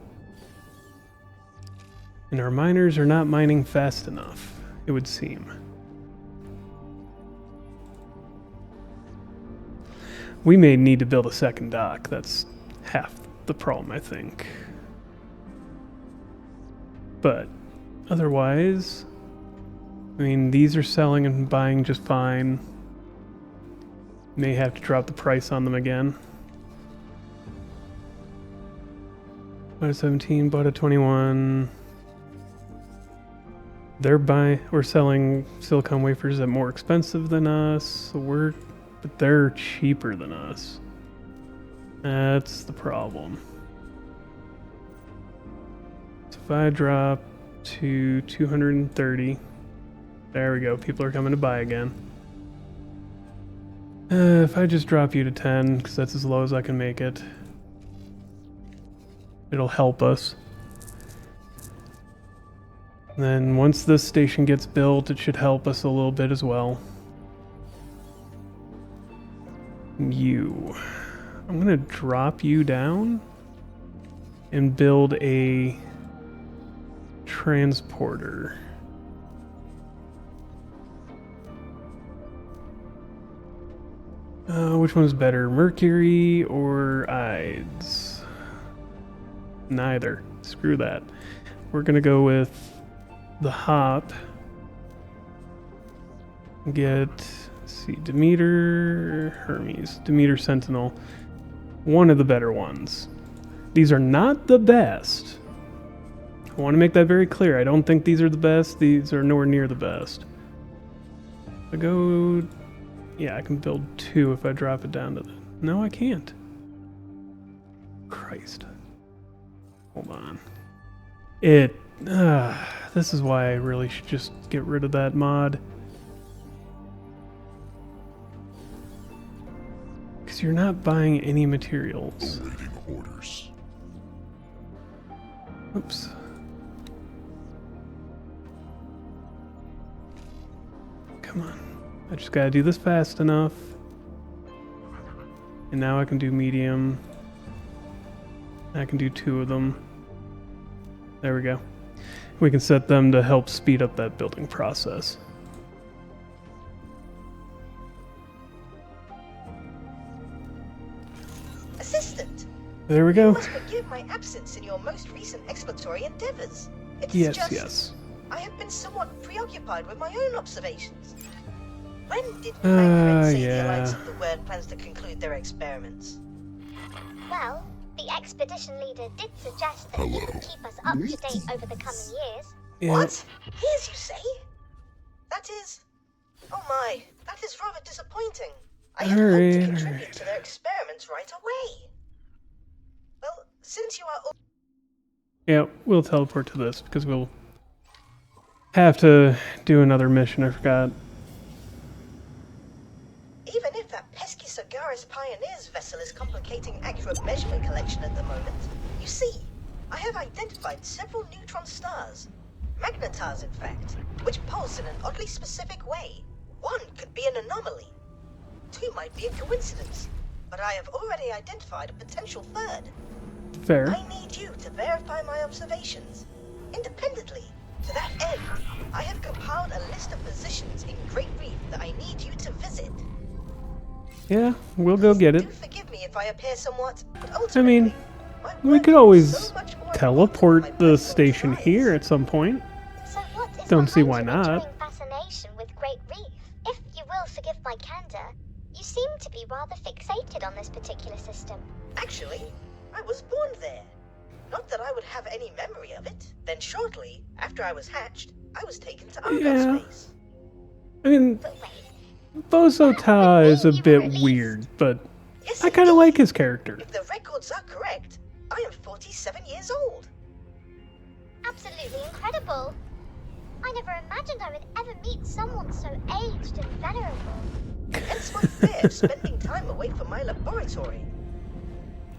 [SPEAKER 1] And our miners are not mining fast enough, it would seem. We may need to build a second dock. That's half the problem, I think. But otherwise, I mean, these are selling and buying just fine. May have to drop the price on them again. Bought a 17, bought a 21. We're selling silicon wafers at more expensive than us, so but they're cheaper than us. That's the problem. So if I drop to 230, there we go, people are coming to buy again. If I just drop you to 10, because that's as low as I can make it, it'll help us. And then once this station gets built, it should help us a little bit as well. I'm gonna drop you down and build a transporter. Which one's better, Mercury or Ides? Neither. Screw that. We're gonna go with the Hop. Get, let's see, Demeter, Hermes, Demeter Sentinel. One of the better ones. These are not the best. I want to make that very clear. I don't think these are the best. These are nowhere near the best. I go... Yeah, I can build 2 if I drop it down to the... No, I can't. Christ. Hold on. This is why I really should just get rid of that mod. Because you're not buying any materials.
[SPEAKER 3] Awaiting orders.
[SPEAKER 1] Oops. Come on. I just gotta do this fast enough. And now I can do medium. I can do 2 of them. There we go. We can set them to help speed up that building process.
[SPEAKER 4] Assistant!
[SPEAKER 1] There we
[SPEAKER 4] You
[SPEAKER 1] go.
[SPEAKER 4] must forgive my absence in your most recent exploratory endeavors. It's
[SPEAKER 1] Yes,
[SPEAKER 4] just...
[SPEAKER 1] yes.
[SPEAKER 4] I have been somewhat preoccupied with my own observations. When did my friend say the Alliance of the Word plans to conclude their experiments?
[SPEAKER 5] Well, the expedition leader did suggest that
[SPEAKER 3] Hello.
[SPEAKER 5] he could keep us up to date over the coming years.
[SPEAKER 1] Yeah.
[SPEAKER 4] What? Here's you say? That is... Oh my, that is rather disappointing. I had hoped to contribute to their experiments right away. Well, since you are...
[SPEAKER 1] Yeah, we'll teleport to this because we'll have to do another mission. I forgot.
[SPEAKER 4] Even if that pesky Sagaris Pioneers vessel is complicating accurate measurement collection at the moment, you see, I have identified several neutron stars. Magnetars, in fact, which pulse in an oddly specific way. One could be an anomaly. 2 might be a coincidence, but I have already identified a potential third.
[SPEAKER 1] Fair.
[SPEAKER 4] I need you to verify my observations, independently. To that end, I have compiled a list of positions in Great Reef that I need you to visit.
[SPEAKER 1] Yeah, we'll go get it.
[SPEAKER 4] Do forgive me if I appear somewhat, but
[SPEAKER 1] I
[SPEAKER 4] ultimately,
[SPEAKER 1] mean,
[SPEAKER 4] my
[SPEAKER 1] we
[SPEAKER 4] work
[SPEAKER 1] could
[SPEAKER 4] is
[SPEAKER 1] always
[SPEAKER 4] so much more
[SPEAKER 1] teleport
[SPEAKER 4] important than my
[SPEAKER 1] the
[SPEAKER 4] personal
[SPEAKER 1] station
[SPEAKER 4] desires.
[SPEAKER 1] here at some point.
[SPEAKER 5] So what is
[SPEAKER 1] Don't see
[SPEAKER 5] behind
[SPEAKER 1] why
[SPEAKER 5] your
[SPEAKER 1] not.
[SPEAKER 5] enduring fascination with Great Reef? If you will forgive my candor, you seem to be rather fixated on this particular system.
[SPEAKER 4] Actually, I was born there. Not that I would have any memory of it. Then shortly after I was hatched, I was taken to Argo
[SPEAKER 1] Yeah.
[SPEAKER 4] space.
[SPEAKER 1] I mean,
[SPEAKER 5] But wait,
[SPEAKER 1] Bozo Ta is a bit weird, but
[SPEAKER 4] Yes,
[SPEAKER 1] I kind of
[SPEAKER 4] indeed.
[SPEAKER 1] like his character.
[SPEAKER 4] If the records are correct, I am 47 years old.
[SPEAKER 5] absolutely incredible. I never imagined I would ever meet someone so aged and venerable.
[SPEAKER 4] Hence my fear of spending time away from my laboratory.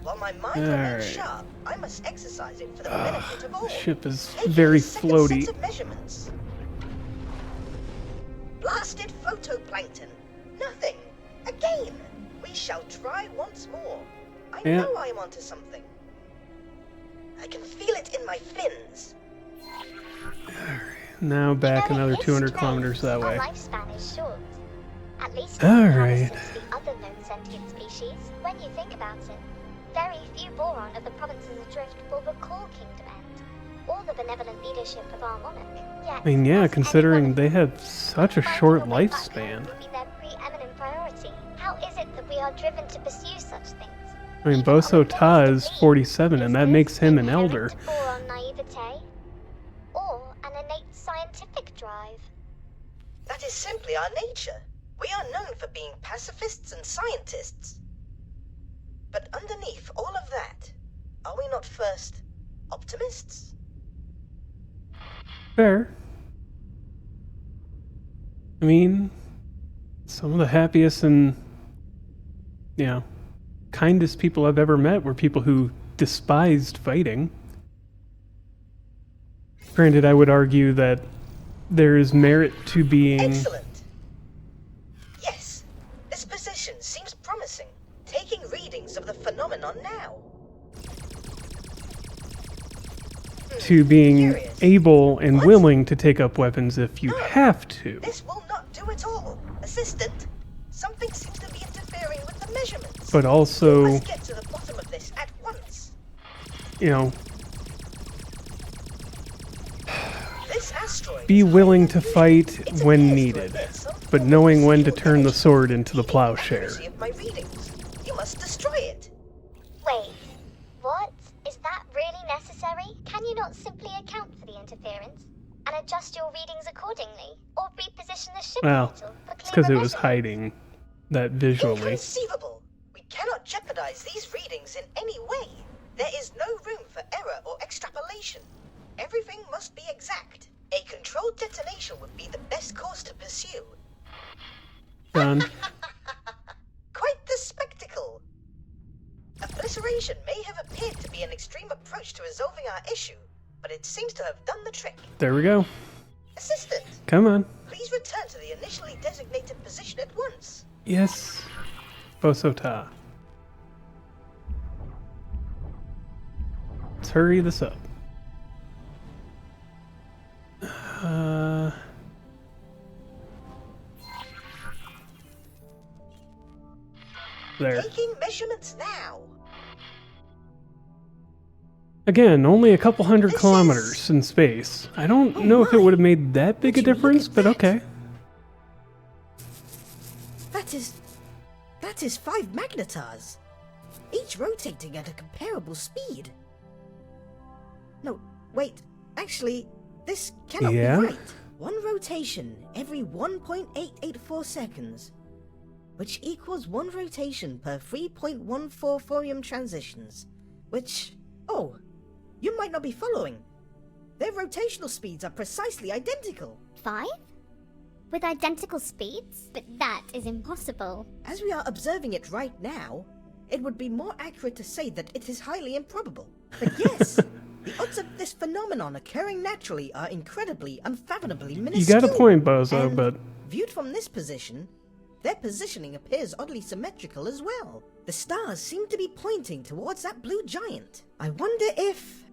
[SPEAKER 4] While my mind remains sharp, I must exercise it for the benefit of all.
[SPEAKER 1] The ship is
[SPEAKER 4] Taking
[SPEAKER 1] very
[SPEAKER 4] a second
[SPEAKER 1] floaty.
[SPEAKER 4] set of measurements. Blasted photoplankton. Nothing. Again. We shall try once more. I know I am onto something. I can feel it in my fins.
[SPEAKER 1] Now back
[SPEAKER 5] You know,
[SPEAKER 1] another
[SPEAKER 5] it is
[SPEAKER 1] 200
[SPEAKER 5] strange.
[SPEAKER 1] kilometers that way.
[SPEAKER 5] Our lifespan is short. At least
[SPEAKER 1] All
[SPEAKER 5] in
[SPEAKER 1] right.
[SPEAKER 5] comparison to the other known sentient species. When you think about it, very few Boron of the provinces adrift will recall Kingdom End, or the benevolent leadership of our monarch. Yet,
[SPEAKER 1] I mean, yeah,
[SPEAKER 5] as
[SPEAKER 1] considering
[SPEAKER 5] anyone
[SPEAKER 1] they have such a
[SPEAKER 5] finding
[SPEAKER 1] short
[SPEAKER 5] a way back home
[SPEAKER 1] lifespan.
[SPEAKER 5] would be their preeminent priority. How is it that we are driven to pursue such things?
[SPEAKER 1] I mean,
[SPEAKER 5] Even on
[SPEAKER 1] Boso
[SPEAKER 5] the
[SPEAKER 1] Ta
[SPEAKER 5] thinnest
[SPEAKER 1] is
[SPEAKER 5] of
[SPEAKER 1] 47,
[SPEAKER 5] leaves,
[SPEAKER 1] and that
[SPEAKER 5] is
[SPEAKER 1] makes
[SPEAKER 5] this
[SPEAKER 1] him an elder.
[SPEAKER 5] inherent Boron naivete, or an innate scientific drive?
[SPEAKER 4] That is simply our nature. We are known for being pacifists and scientists. But underneath all of that, are we not first optimists?
[SPEAKER 1] Fair. I mean, some of the happiest and, you know, kindest people I've ever met were people who despised fighting. Granted, I would argue that there is merit to being...
[SPEAKER 4] Excellent. Yes, this position seems promising. Taking readings of the phenomenon now.
[SPEAKER 1] to being
[SPEAKER 4] Curious.
[SPEAKER 1] able and
[SPEAKER 4] What?
[SPEAKER 1] willing to take up weapons if you
[SPEAKER 4] No.
[SPEAKER 1] have to.
[SPEAKER 4] This will not do it all. Assistant, something seems to be interfering with the measurements.
[SPEAKER 1] But also,
[SPEAKER 4] Let's get to the bottom of this at once.
[SPEAKER 1] you know,
[SPEAKER 4] This asteroid
[SPEAKER 1] be
[SPEAKER 4] is
[SPEAKER 1] willing
[SPEAKER 4] highly
[SPEAKER 1] to
[SPEAKER 4] unusual.
[SPEAKER 1] fight
[SPEAKER 4] It
[SPEAKER 1] when
[SPEAKER 4] appears to
[SPEAKER 1] needed,
[SPEAKER 4] emit some
[SPEAKER 1] but
[SPEAKER 4] form of
[SPEAKER 1] knowing when to
[SPEAKER 4] residual
[SPEAKER 1] turn the
[SPEAKER 4] energy.
[SPEAKER 1] sword into the
[SPEAKER 4] Needing
[SPEAKER 1] plowshare.
[SPEAKER 4] accuracy of my readings. You must destroy it.
[SPEAKER 5] Wait, what? Is that really necessary? Can you not simply account for the interference and adjust your readings accordingly? Or reposition the ship
[SPEAKER 1] Well,
[SPEAKER 5] a little for
[SPEAKER 1] it's because
[SPEAKER 5] clearer
[SPEAKER 1] it was
[SPEAKER 5] measurement?
[SPEAKER 1] hiding that visually.
[SPEAKER 4] Inconceivable. We cannot jeopardize these readings in any way. There is no room for error or extrapolation. Everything must be exact. A controlled detonation would be the best course to pursue.
[SPEAKER 1] Done.
[SPEAKER 4] Quite the spectacle. Obliteration may have appeared to be an extreme approach to resolving our issue, but it seems to have done the trick.
[SPEAKER 1] There we go.
[SPEAKER 4] Assistant,
[SPEAKER 1] Come on.
[SPEAKER 4] please return to the initially designated position at once.
[SPEAKER 1] Yes. Bosota. Let's hurry this up. There.
[SPEAKER 4] Taking measurements now.
[SPEAKER 1] Again, only a couple hundred
[SPEAKER 4] This
[SPEAKER 1] kilometers
[SPEAKER 4] is-
[SPEAKER 1] in space. I don't
[SPEAKER 4] Oh
[SPEAKER 1] know if it
[SPEAKER 4] my.
[SPEAKER 1] would have made that big a
[SPEAKER 4] Would you look
[SPEAKER 1] difference,
[SPEAKER 4] at
[SPEAKER 1] but
[SPEAKER 4] that?
[SPEAKER 1] okay.
[SPEAKER 9] That is 5 magnetars, each rotating at a comparable speed. No, wait, actually, this cannot
[SPEAKER 1] Yeah?
[SPEAKER 9] be right. One rotation every 1.884 seconds, which equals 1 rotation per 3.14 thorium transitions, which, oh, you might not be following. Their rotational speeds are precisely identical.
[SPEAKER 5] 5? With identical speeds? But that is impossible.
[SPEAKER 9] As we are observing it right now, it would be more accurate to say that it is highly improbable. But yes, the odds of this phenomenon occurring naturally are incredibly, unfathomably
[SPEAKER 1] You
[SPEAKER 9] minuscule.
[SPEAKER 1] got a point, Bozo,
[SPEAKER 9] And
[SPEAKER 1] but
[SPEAKER 9] viewed from this position, their positioning appears oddly symmetrical as well. The stars seem to be pointing towards that blue giant. I wonder if...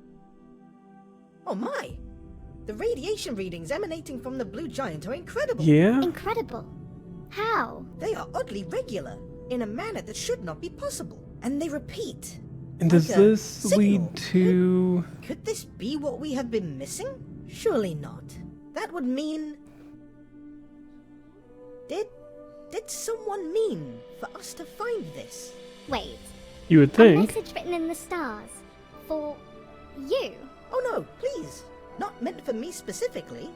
[SPEAKER 9] Oh my! The radiation readings emanating from the blue giant are incredible.
[SPEAKER 1] yeah?
[SPEAKER 5] Incredible. How?
[SPEAKER 9] They are oddly regular, in a manner that should not be possible. And they repeat.
[SPEAKER 1] And does
[SPEAKER 9] like a
[SPEAKER 1] this
[SPEAKER 9] signal.
[SPEAKER 1] lead to...
[SPEAKER 9] Could this be what we have been missing? Surely not. That would mean... Did someone mean for us to find this?
[SPEAKER 5] Wait.
[SPEAKER 1] You would
[SPEAKER 5] A
[SPEAKER 1] think.
[SPEAKER 5] message written in the stars. For you.
[SPEAKER 9] Oh no, please. Not meant for me specifically.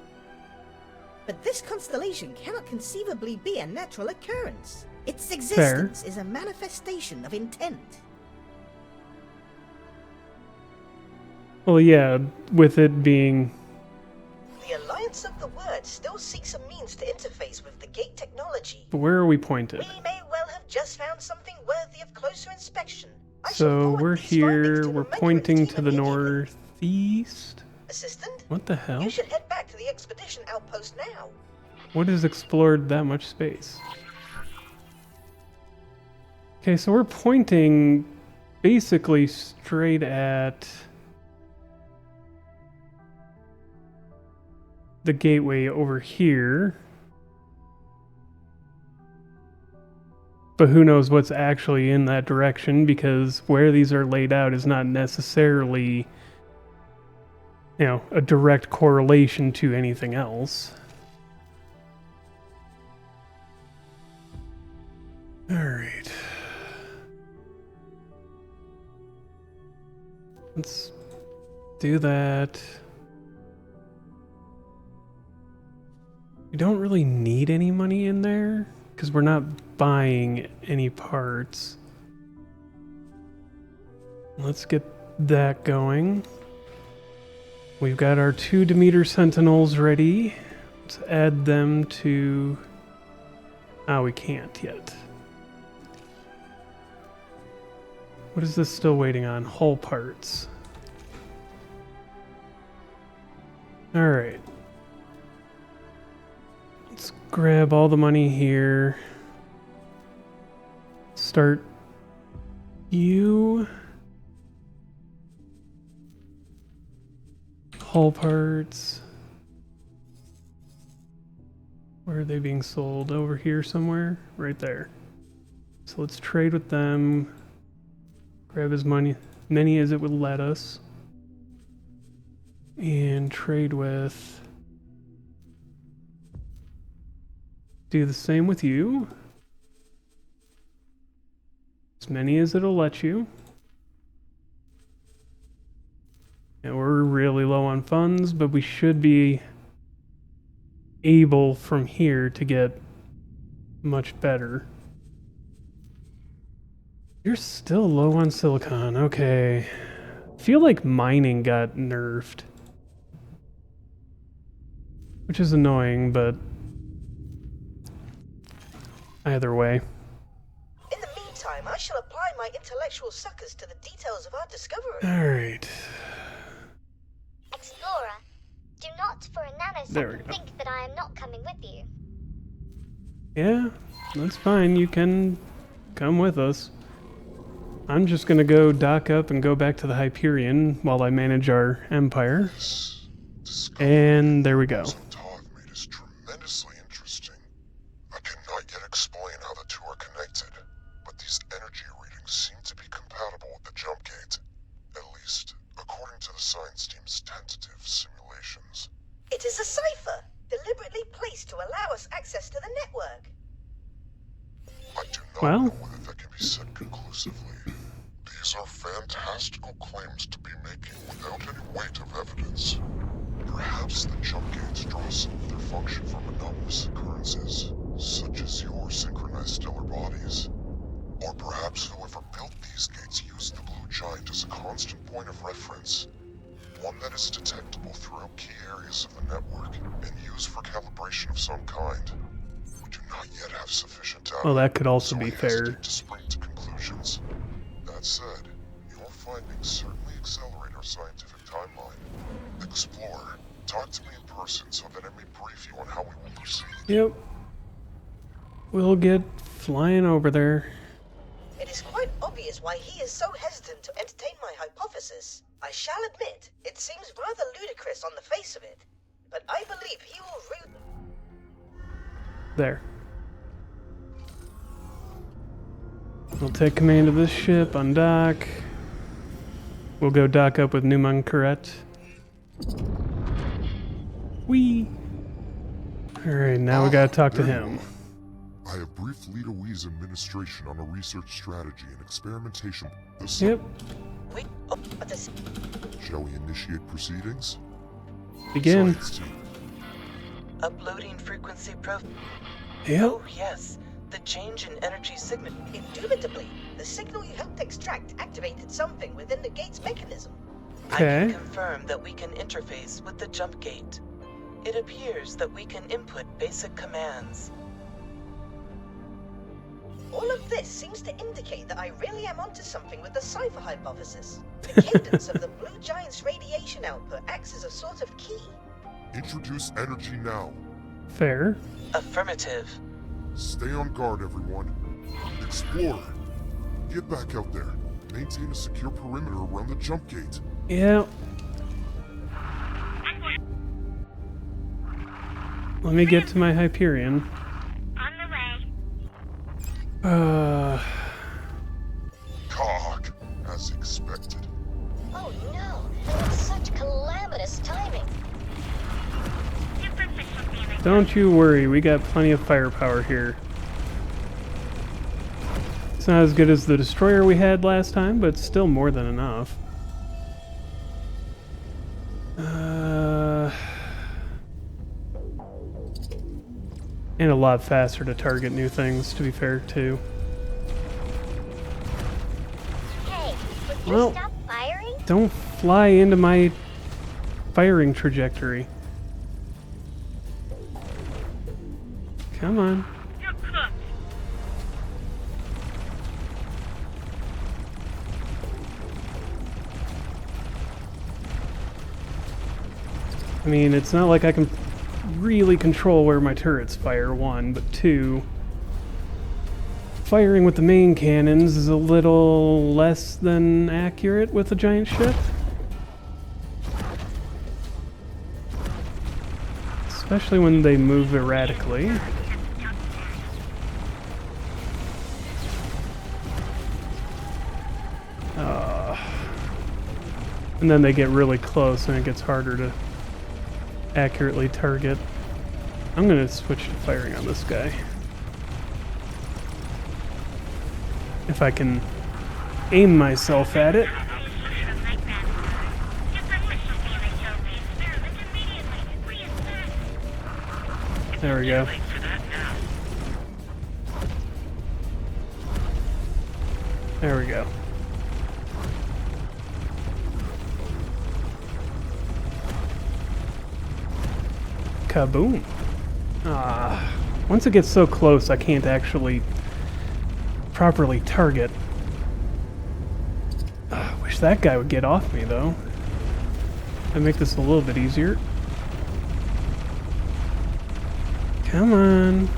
[SPEAKER 9] But this constellation cannot conceivably be a natural occurrence. Its existence is a manifestation of intent.
[SPEAKER 1] Well, yeah, with it being...
[SPEAKER 4] The Alliance of the Word still seeks a means to interface with the gate technology.
[SPEAKER 1] Where are we pointed?
[SPEAKER 4] We may well have just found something worthy of closer inspection.
[SPEAKER 9] I shall
[SPEAKER 1] So
[SPEAKER 9] forward
[SPEAKER 1] we're
[SPEAKER 9] these findings
[SPEAKER 1] here,
[SPEAKER 9] to
[SPEAKER 1] we're
[SPEAKER 9] the Mentoring
[SPEAKER 1] pointing
[SPEAKER 9] team
[SPEAKER 1] to the
[SPEAKER 9] immediately.
[SPEAKER 1] northeast.
[SPEAKER 9] Assistant,
[SPEAKER 1] What the hell?
[SPEAKER 9] you should head back to the expedition outpost now.
[SPEAKER 1] What has explored that much space? Okay, so we're pointing basically straight at the gateway over here. But who knows what's actually in that direction, because where these are laid out is not necessarily, a direct correlation to anything else. Alright. Let's do that. We don't really need any money in there, because we're not buying any parts. Let's get that going. We've got our 2 Demeter Sentinels ready. Let's add them to... we can't yet. What is this still waiting on? Hull parts. Alright. Let's grab all the money here. Start you. Hull parts. Where are they being sold? Over here somewhere? Right there. So let's trade with them. Grab as many as it would let us. And trade with... Do the same with you. As many as it'll let you. And we're really low on funds, but we should be able from here to get much better. You're still low on silicon, okay. Feel like mining got nerfed. Which is annoying, but either way.
[SPEAKER 9] In the meantime, I shall apply my intellectual suckers to the details of our discovery.
[SPEAKER 1] Alright.
[SPEAKER 5] Explorer, do not for a
[SPEAKER 1] There we
[SPEAKER 5] nanosecond
[SPEAKER 1] go.
[SPEAKER 5] think that I am not coming with you.
[SPEAKER 1] Yeah, that's fine. You can come with us. I'm just gonna go dock up and go back to the Hyperion while I manage our empire.
[SPEAKER 3] This discovery
[SPEAKER 1] And there we go.
[SPEAKER 3] Todd made is tremendously interesting. I cannot yet explain how the two are connected, but these energy readings seem to be compatible with the jump gate, at least according to the science team's tentative simulations.
[SPEAKER 9] It is a cipher, deliberately placed to allow us access to the network.
[SPEAKER 3] I do not
[SPEAKER 1] Well.
[SPEAKER 3] know whether that can be said conclusively. These are fantastical claims to be making without any weight of evidence. Perhaps the jump gates draw some of their function from anomalous occurrences, such as your synchronized stellar bodies. Or perhaps whoever built these gates used the Blue Giant as a constant point of reference, one that is detectable throughout key areas of the network and used for calibration of some kind. We do not yet have sufficient data.
[SPEAKER 1] Well, that could also
[SPEAKER 3] so
[SPEAKER 1] be
[SPEAKER 3] I
[SPEAKER 1] fair.
[SPEAKER 3] hesitate to spring to conclusions. That said, your findings certainly accelerate our scientific timeline. Explorer, talk to me in person so that I may brief you on how we will proceed.
[SPEAKER 1] Yep. We'll get flying over there.
[SPEAKER 9] It is quite obvious why he is so hesitant to entertain my hypothesis. I shall admit, it seems rather ludicrous on the face of it, but I believe he will
[SPEAKER 1] There. We'll take command of this ship, undock. We'll go dock up with Newman Correct. Whee! Alright, now we gotta talk to him.
[SPEAKER 3] I have briefed Lita Wee's administration on a research strategy and experimentation.
[SPEAKER 1] Yep,
[SPEAKER 9] Wait, but this...
[SPEAKER 3] Shall we initiate proceedings?
[SPEAKER 1] begin.
[SPEAKER 3] Science team.
[SPEAKER 2] Uploading frequency profile.
[SPEAKER 1] Yep.
[SPEAKER 2] Oh, yes. The change in energy signal.
[SPEAKER 9] Indubitably, the signal you helped extract activated something within the gate's mechanism.
[SPEAKER 2] I can
[SPEAKER 1] Okay.
[SPEAKER 2] confirm that we can interface with the jump gate. It appears that we can input basic commands.
[SPEAKER 4] All of this seems to indicate that I really am onto something with the cipher hypothesis. The cadence of the blue giant's radiation output acts as a sort of key.
[SPEAKER 3] Introduce energy now.
[SPEAKER 1] Fair.
[SPEAKER 2] Affirmative.
[SPEAKER 3] Stay on guard, everyone. Explorer, get back out there. Maintain a secure perimeter around the jump gate.
[SPEAKER 1] Yeah. Let me get to my Hyperion.
[SPEAKER 5] On the way.
[SPEAKER 3] Cog, as expected.
[SPEAKER 6] Oh no, that's such calamitous timing.
[SPEAKER 1] Don't you worry, we got plenty of firepower here. It's not as good as the destroyer we had last time, but it's still more than enough. And a lot faster to target new things, to be fair, too.
[SPEAKER 5] Hey, would you
[SPEAKER 1] Well,
[SPEAKER 5] stop firing?
[SPEAKER 1] don't fly into my firing trajectory. Come on.
[SPEAKER 5] You're cooked.
[SPEAKER 1] I mean, it's not like I can really control where my turrets fire, one, but two, firing with the main cannons is a little less than accurate with a giant ship. Especially when they move erratically. And then they get really close and it gets harder to accurately target. I'm gonna switch to firing on this guy. If I can aim myself at it. There we go. There we go. Kaboom. Once it gets so close, I can't actually properly target. Wish that guy would get off me, though. That'd make this a little bit easier. Come on.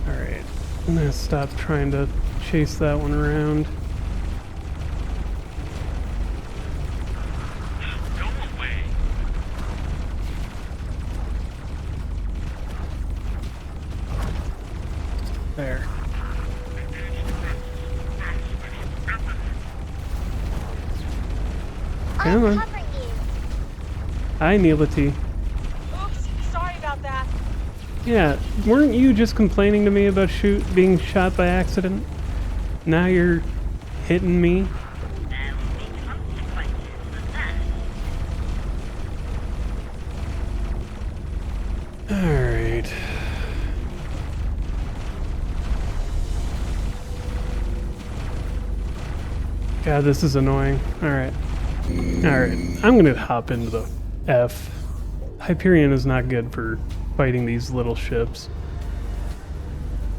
[SPEAKER 1] Alright. I'm gonna stop trying to chase that one around. There. Come on.
[SPEAKER 5] Covering you.
[SPEAKER 1] Hi, Neelity.
[SPEAKER 10] Oops, sorry about that.
[SPEAKER 1] Yeah, weren't you just complaining to me about being shot by accident? Now you're hitting me? Alright. God, this is annoying. Alright. Alright, I'm gonna hop into the F. Hyperion is not good for fighting these little ships.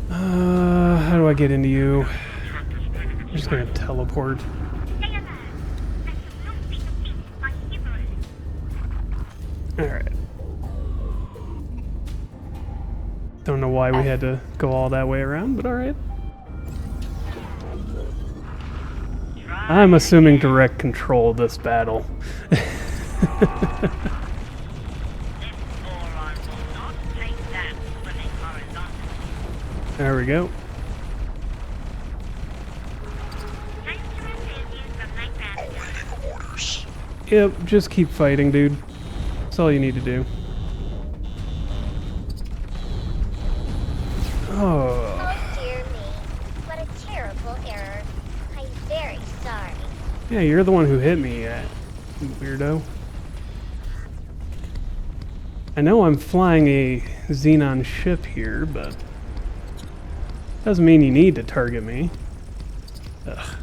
[SPEAKER 1] How do I get into you? I'm just gonna teleport. Alright. Don't know why we had to go all that way around, but alright. I'm assuming direct control of this battle. There we go.
[SPEAKER 3] Awaiting orders.
[SPEAKER 1] Yep, just keep fighting, dude. That's all you need to do. Oh.
[SPEAKER 5] Oh dear me. What a terrible error. I'm very sorry.
[SPEAKER 1] Yeah, you're the one who hit me, you weirdo. I know I'm flying a Xenon ship here, but doesn't mean you need to target me. Ugh.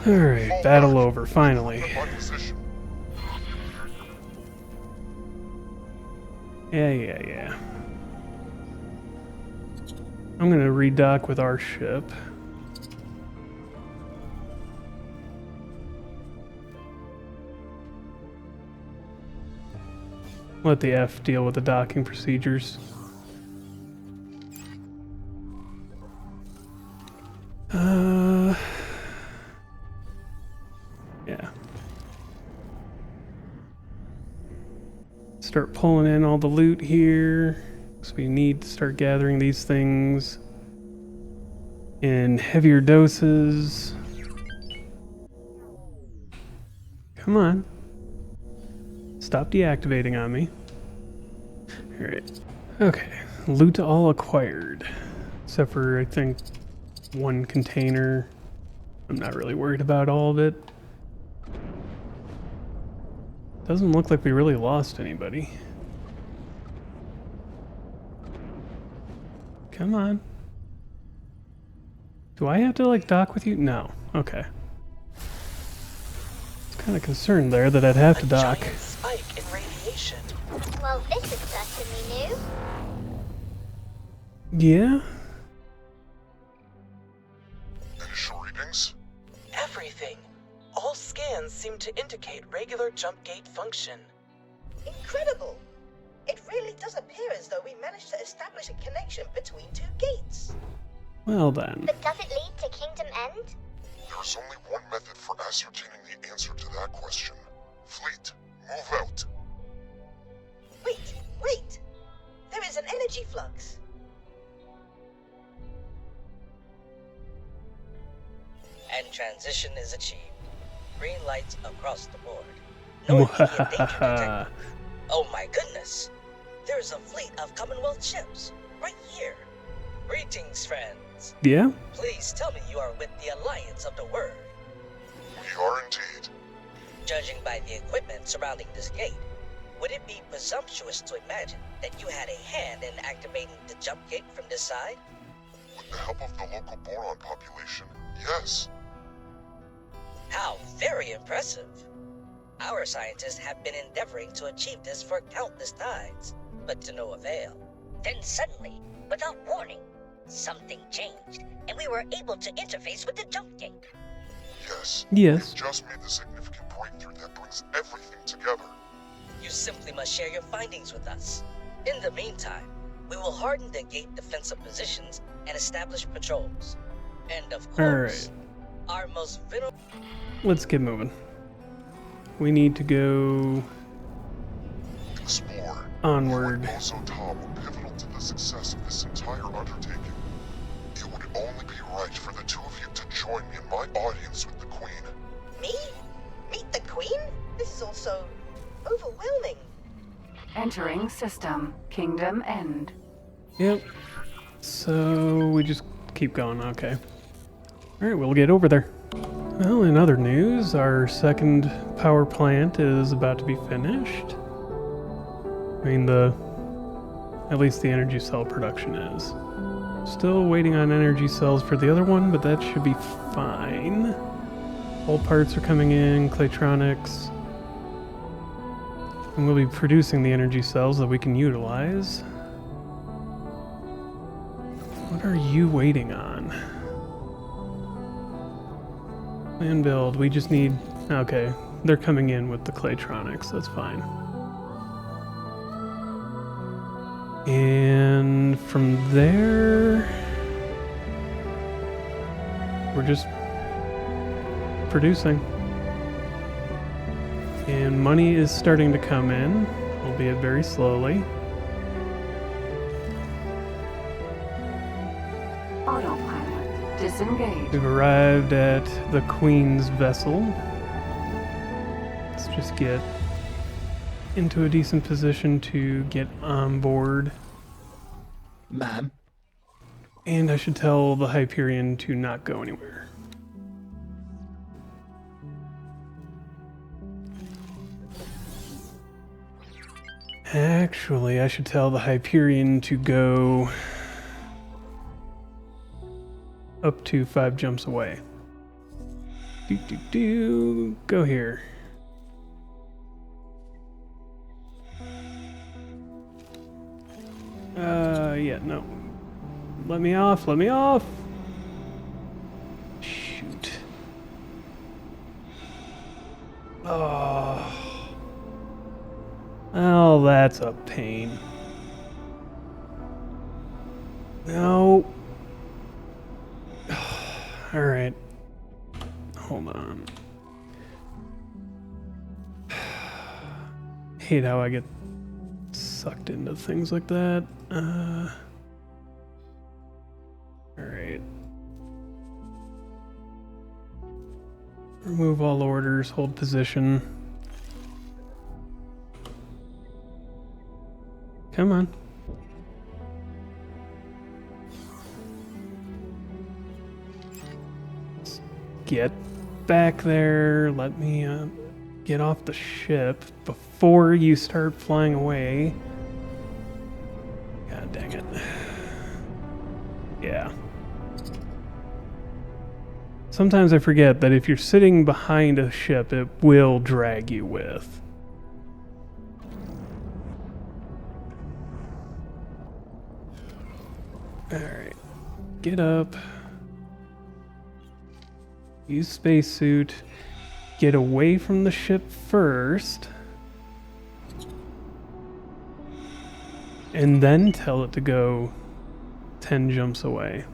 [SPEAKER 1] Alright, battle over, finally. Yeah. I'm gonna redock with our ship. Let the F deal with the docking procedures. Yeah. Start pulling in all the loot here. So we need to start gathering these things in heavier doses. Come on. Stop deactivating on me. Alright. Okay. Loot all acquired. Except for, I think, one container. I'm not really worried about all of it. Doesn't look like we really lost anybody. Come on. Do I have to, like, dock with you? No. Okay. I was kind of concerned there that I'd have to dock.
[SPEAKER 2] Giant spike in radiation.
[SPEAKER 5] Well, this is certainly new.
[SPEAKER 1] Yeah?
[SPEAKER 3] Initial readings?
[SPEAKER 2] Everything. All scans seem to indicate regular jump gate function.
[SPEAKER 4] Incredible! It really does appear as though we managed to establish a connection between two gates.
[SPEAKER 1] Well then.
[SPEAKER 5] But does it lead to Kingdom End?
[SPEAKER 3] There is only one method for ascertaining the answer to that question. Fleet, move out.
[SPEAKER 4] Wait! There is an energy flux.
[SPEAKER 11] And transition is achieved. Green lights across the board. No immediate danger detected. Oh my goodness! There's a fleet of Commonwealth ships, right here. Greetings, friends.
[SPEAKER 1] Yeah?
[SPEAKER 11] Please tell me you are with the Alliance of the Word.
[SPEAKER 3] We are indeed.
[SPEAKER 11] Judging by the equipment surrounding this gate, would it be presumptuous to imagine that you had a hand in activating the jump gate from this side?
[SPEAKER 3] With the help of the local boron population, yes.
[SPEAKER 11] How very impressive. Our scientists have been endeavoring to achieve this for countless times, but to no avail.
[SPEAKER 6] Then suddenly, without warning, something changed, and we were able to interface with the jump gate.
[SPEAKER 3] Yes.
[SPEAKER 1] Yes.
[SPEAKER 3] We've just made the significant breakthrough that brings everything together.
[SPEAKER 11] You simply must share your findings with us. In the meantime, we will harden the gate defensive positions and establish patrols. And of course, our most vulnerable...
[SPEAKER 1] Let's get moving. We need to go
[SPEAKER 3] Explore.
[SPEAKER 1] onward.
[SPEAKER 3] You and also Tom were pivotal to the success of this entire undertaking. It would only be right for the two of you to join me in my audience with the Queen.
[SPEAKER 4] Me? Meet the Queen? This is also overwhelming.
[SPEAKER 8] Entering system. Kingdom End.
[SPEAKER 1] Yep. So we just keep going, okay. Alright, we'll get over there. Well, in other news, our second power plant is about to be finished. I mean, at least the energy cell production is. Still waiting on energy cells for the other one, but that should be fine. All parts are coming in, Claytronics. And we'll be producing the energy cells that we can utilize. What are you waiting on? Plan build, we just need... Okay, they're coming in with the Claytronics, that's fine. And from there... We're just producing. And money is starting to come in, albeit very slowly.
[SPEAKER 8] Autopilot. Disengage.
[SPEAKER 1] We've arrived at the Queen's vessel. Let's just get into a decent position to get on board.
[SPEAKER 12] Ma'am?
[SPEAKER 1] And I should tell the Hyperion to not go anywhere. Actually, I should tell the Hyperion to go up to 5 jumps away. Go here. Yeah, no. Let me off, let me off! Shoot. Oh. Oh, that's a pain. No. Alright. Hold on. Hate how I get sucked into things like that. Alright. Remove all orders, hold position. Come on. Let's get back there. Let me get off the ship before you start flying away. God dang it. Yeah. Sometimes I forget that if you're sitting behind a ship, it will drag you with. Alright. Get up. Use spacesuit. Get away from the ship first. And then tell it to go 10 jumps away.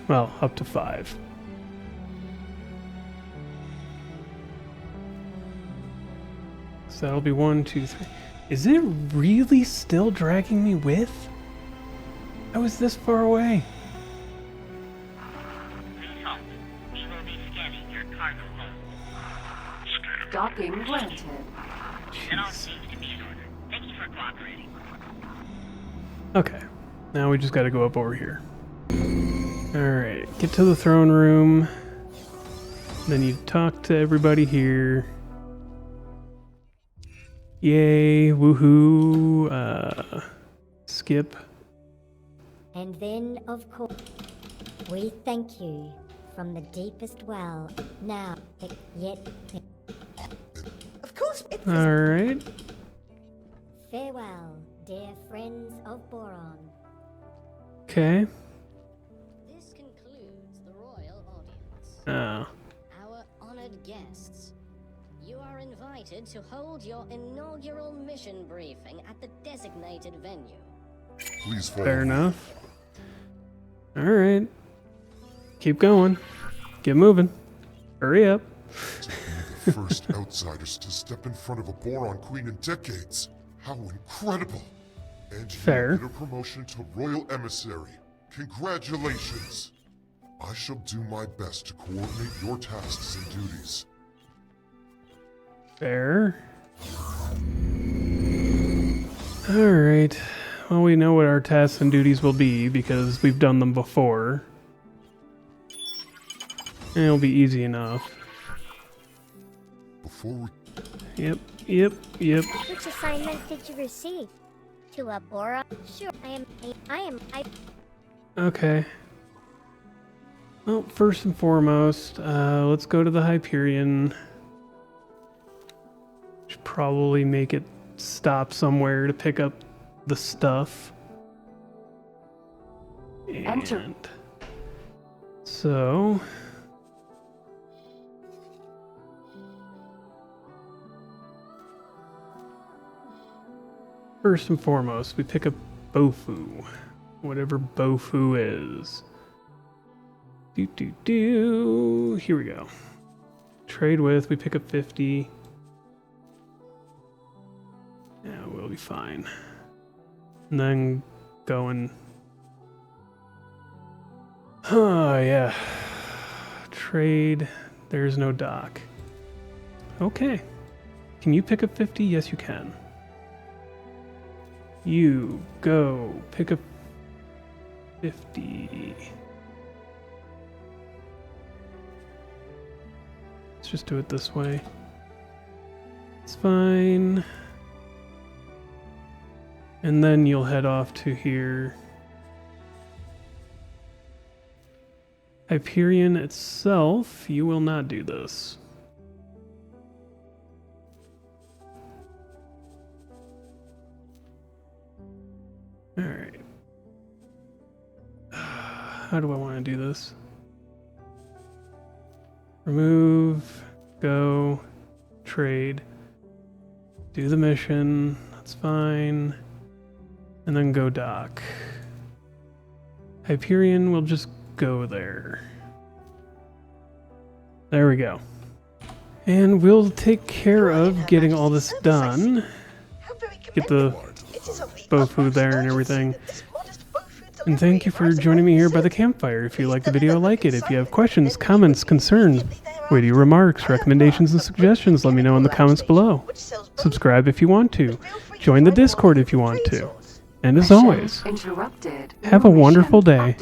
[SPEAKER 1] Well, up to 5. So that'll be 1, 2, 3. Is it really still dragging me with? I was this far away.
[SPEAKER 8] Docking granted.
[SPEAKER 1] Okay, now we just gotta go up over here. Alright, get to the throne room. Then you talk to everybody here. Yay, woohoo, skip.
[SPEAKER 13] And then, of course, we thank you from the deepest well. Now, yet.
[SPEAKER 9] Of course, it's
[SPEAKER 1] Alright.
[SPEAKER 13] Farewell, dear friends of Boron.
[SPEAKER 1] Okay.
[SPEAKER 6] This concludes the royal audience.
[SPEAKER 1] Oh.
[SPEAKER 6] Our honored guests, you are invited to hold your inaugural mission briefing at the designated venue.
[SPEAKER 3] Please follow
[SPEAKER 1] Fair
[SPEAKER 3] me.
[SPEAKER 1] enough. Alright. Keep going. Get moving. Hurry up.
[SPEAKER 3] To be the first outsiders to step in front of a Boron Queen in decades. How incredible! And
[SPEAKER 1] Fair.
[SPEAKER 3] you get a promotion to Royal Emissary. Congratulations! I shall do my best to coordinate your tasks and duties.
[SPEAKER 1] Fair. Alright. Well, we know what our tasks and duties will be because we've done them before. And it'll be easy enough.
[SPEAKER 3] Before we...
[SPEAKER 1] Yep.
[SPEAKER 5] Which assignment did you receive? To a Bora? Sure, I am.
[SPEAKER 1] Okay. Well, first and foremost, let's go to the Hyperion. Should probably make it stop somewhere to pick up the stuff.
[SPEAKER 8] Enter.
[SPEAKER 1] And so... First and foremost, we pick up Bofu. Whatever Bofu is. Here we go. Trade with, we pick up 50. Yeah, we'll be fine. And then going... Oh, yeah. Trade. There's no dock. Okay. Can you pick up 50? Yes, you can. You go pick up 50. Let's just do it this way. It's fine. And then you'll head off to here. Hyperion itself, you will not do this. how do I want to do this? Remove, go, trade, do the mission, that's fine, and then go dock. Hyperion will just go there. There we go. And we'll take care of getting all this done. Get the Bofu there and everything. And thank you for joining me here by the campfire. If you like the video, like it. If you have questions, comments, concerns, witty remarks, recommendations, and suggestions, let me know in the comments below. Subscribe if you want to. Join the Discord if you want to. And as always, have a wonderful day.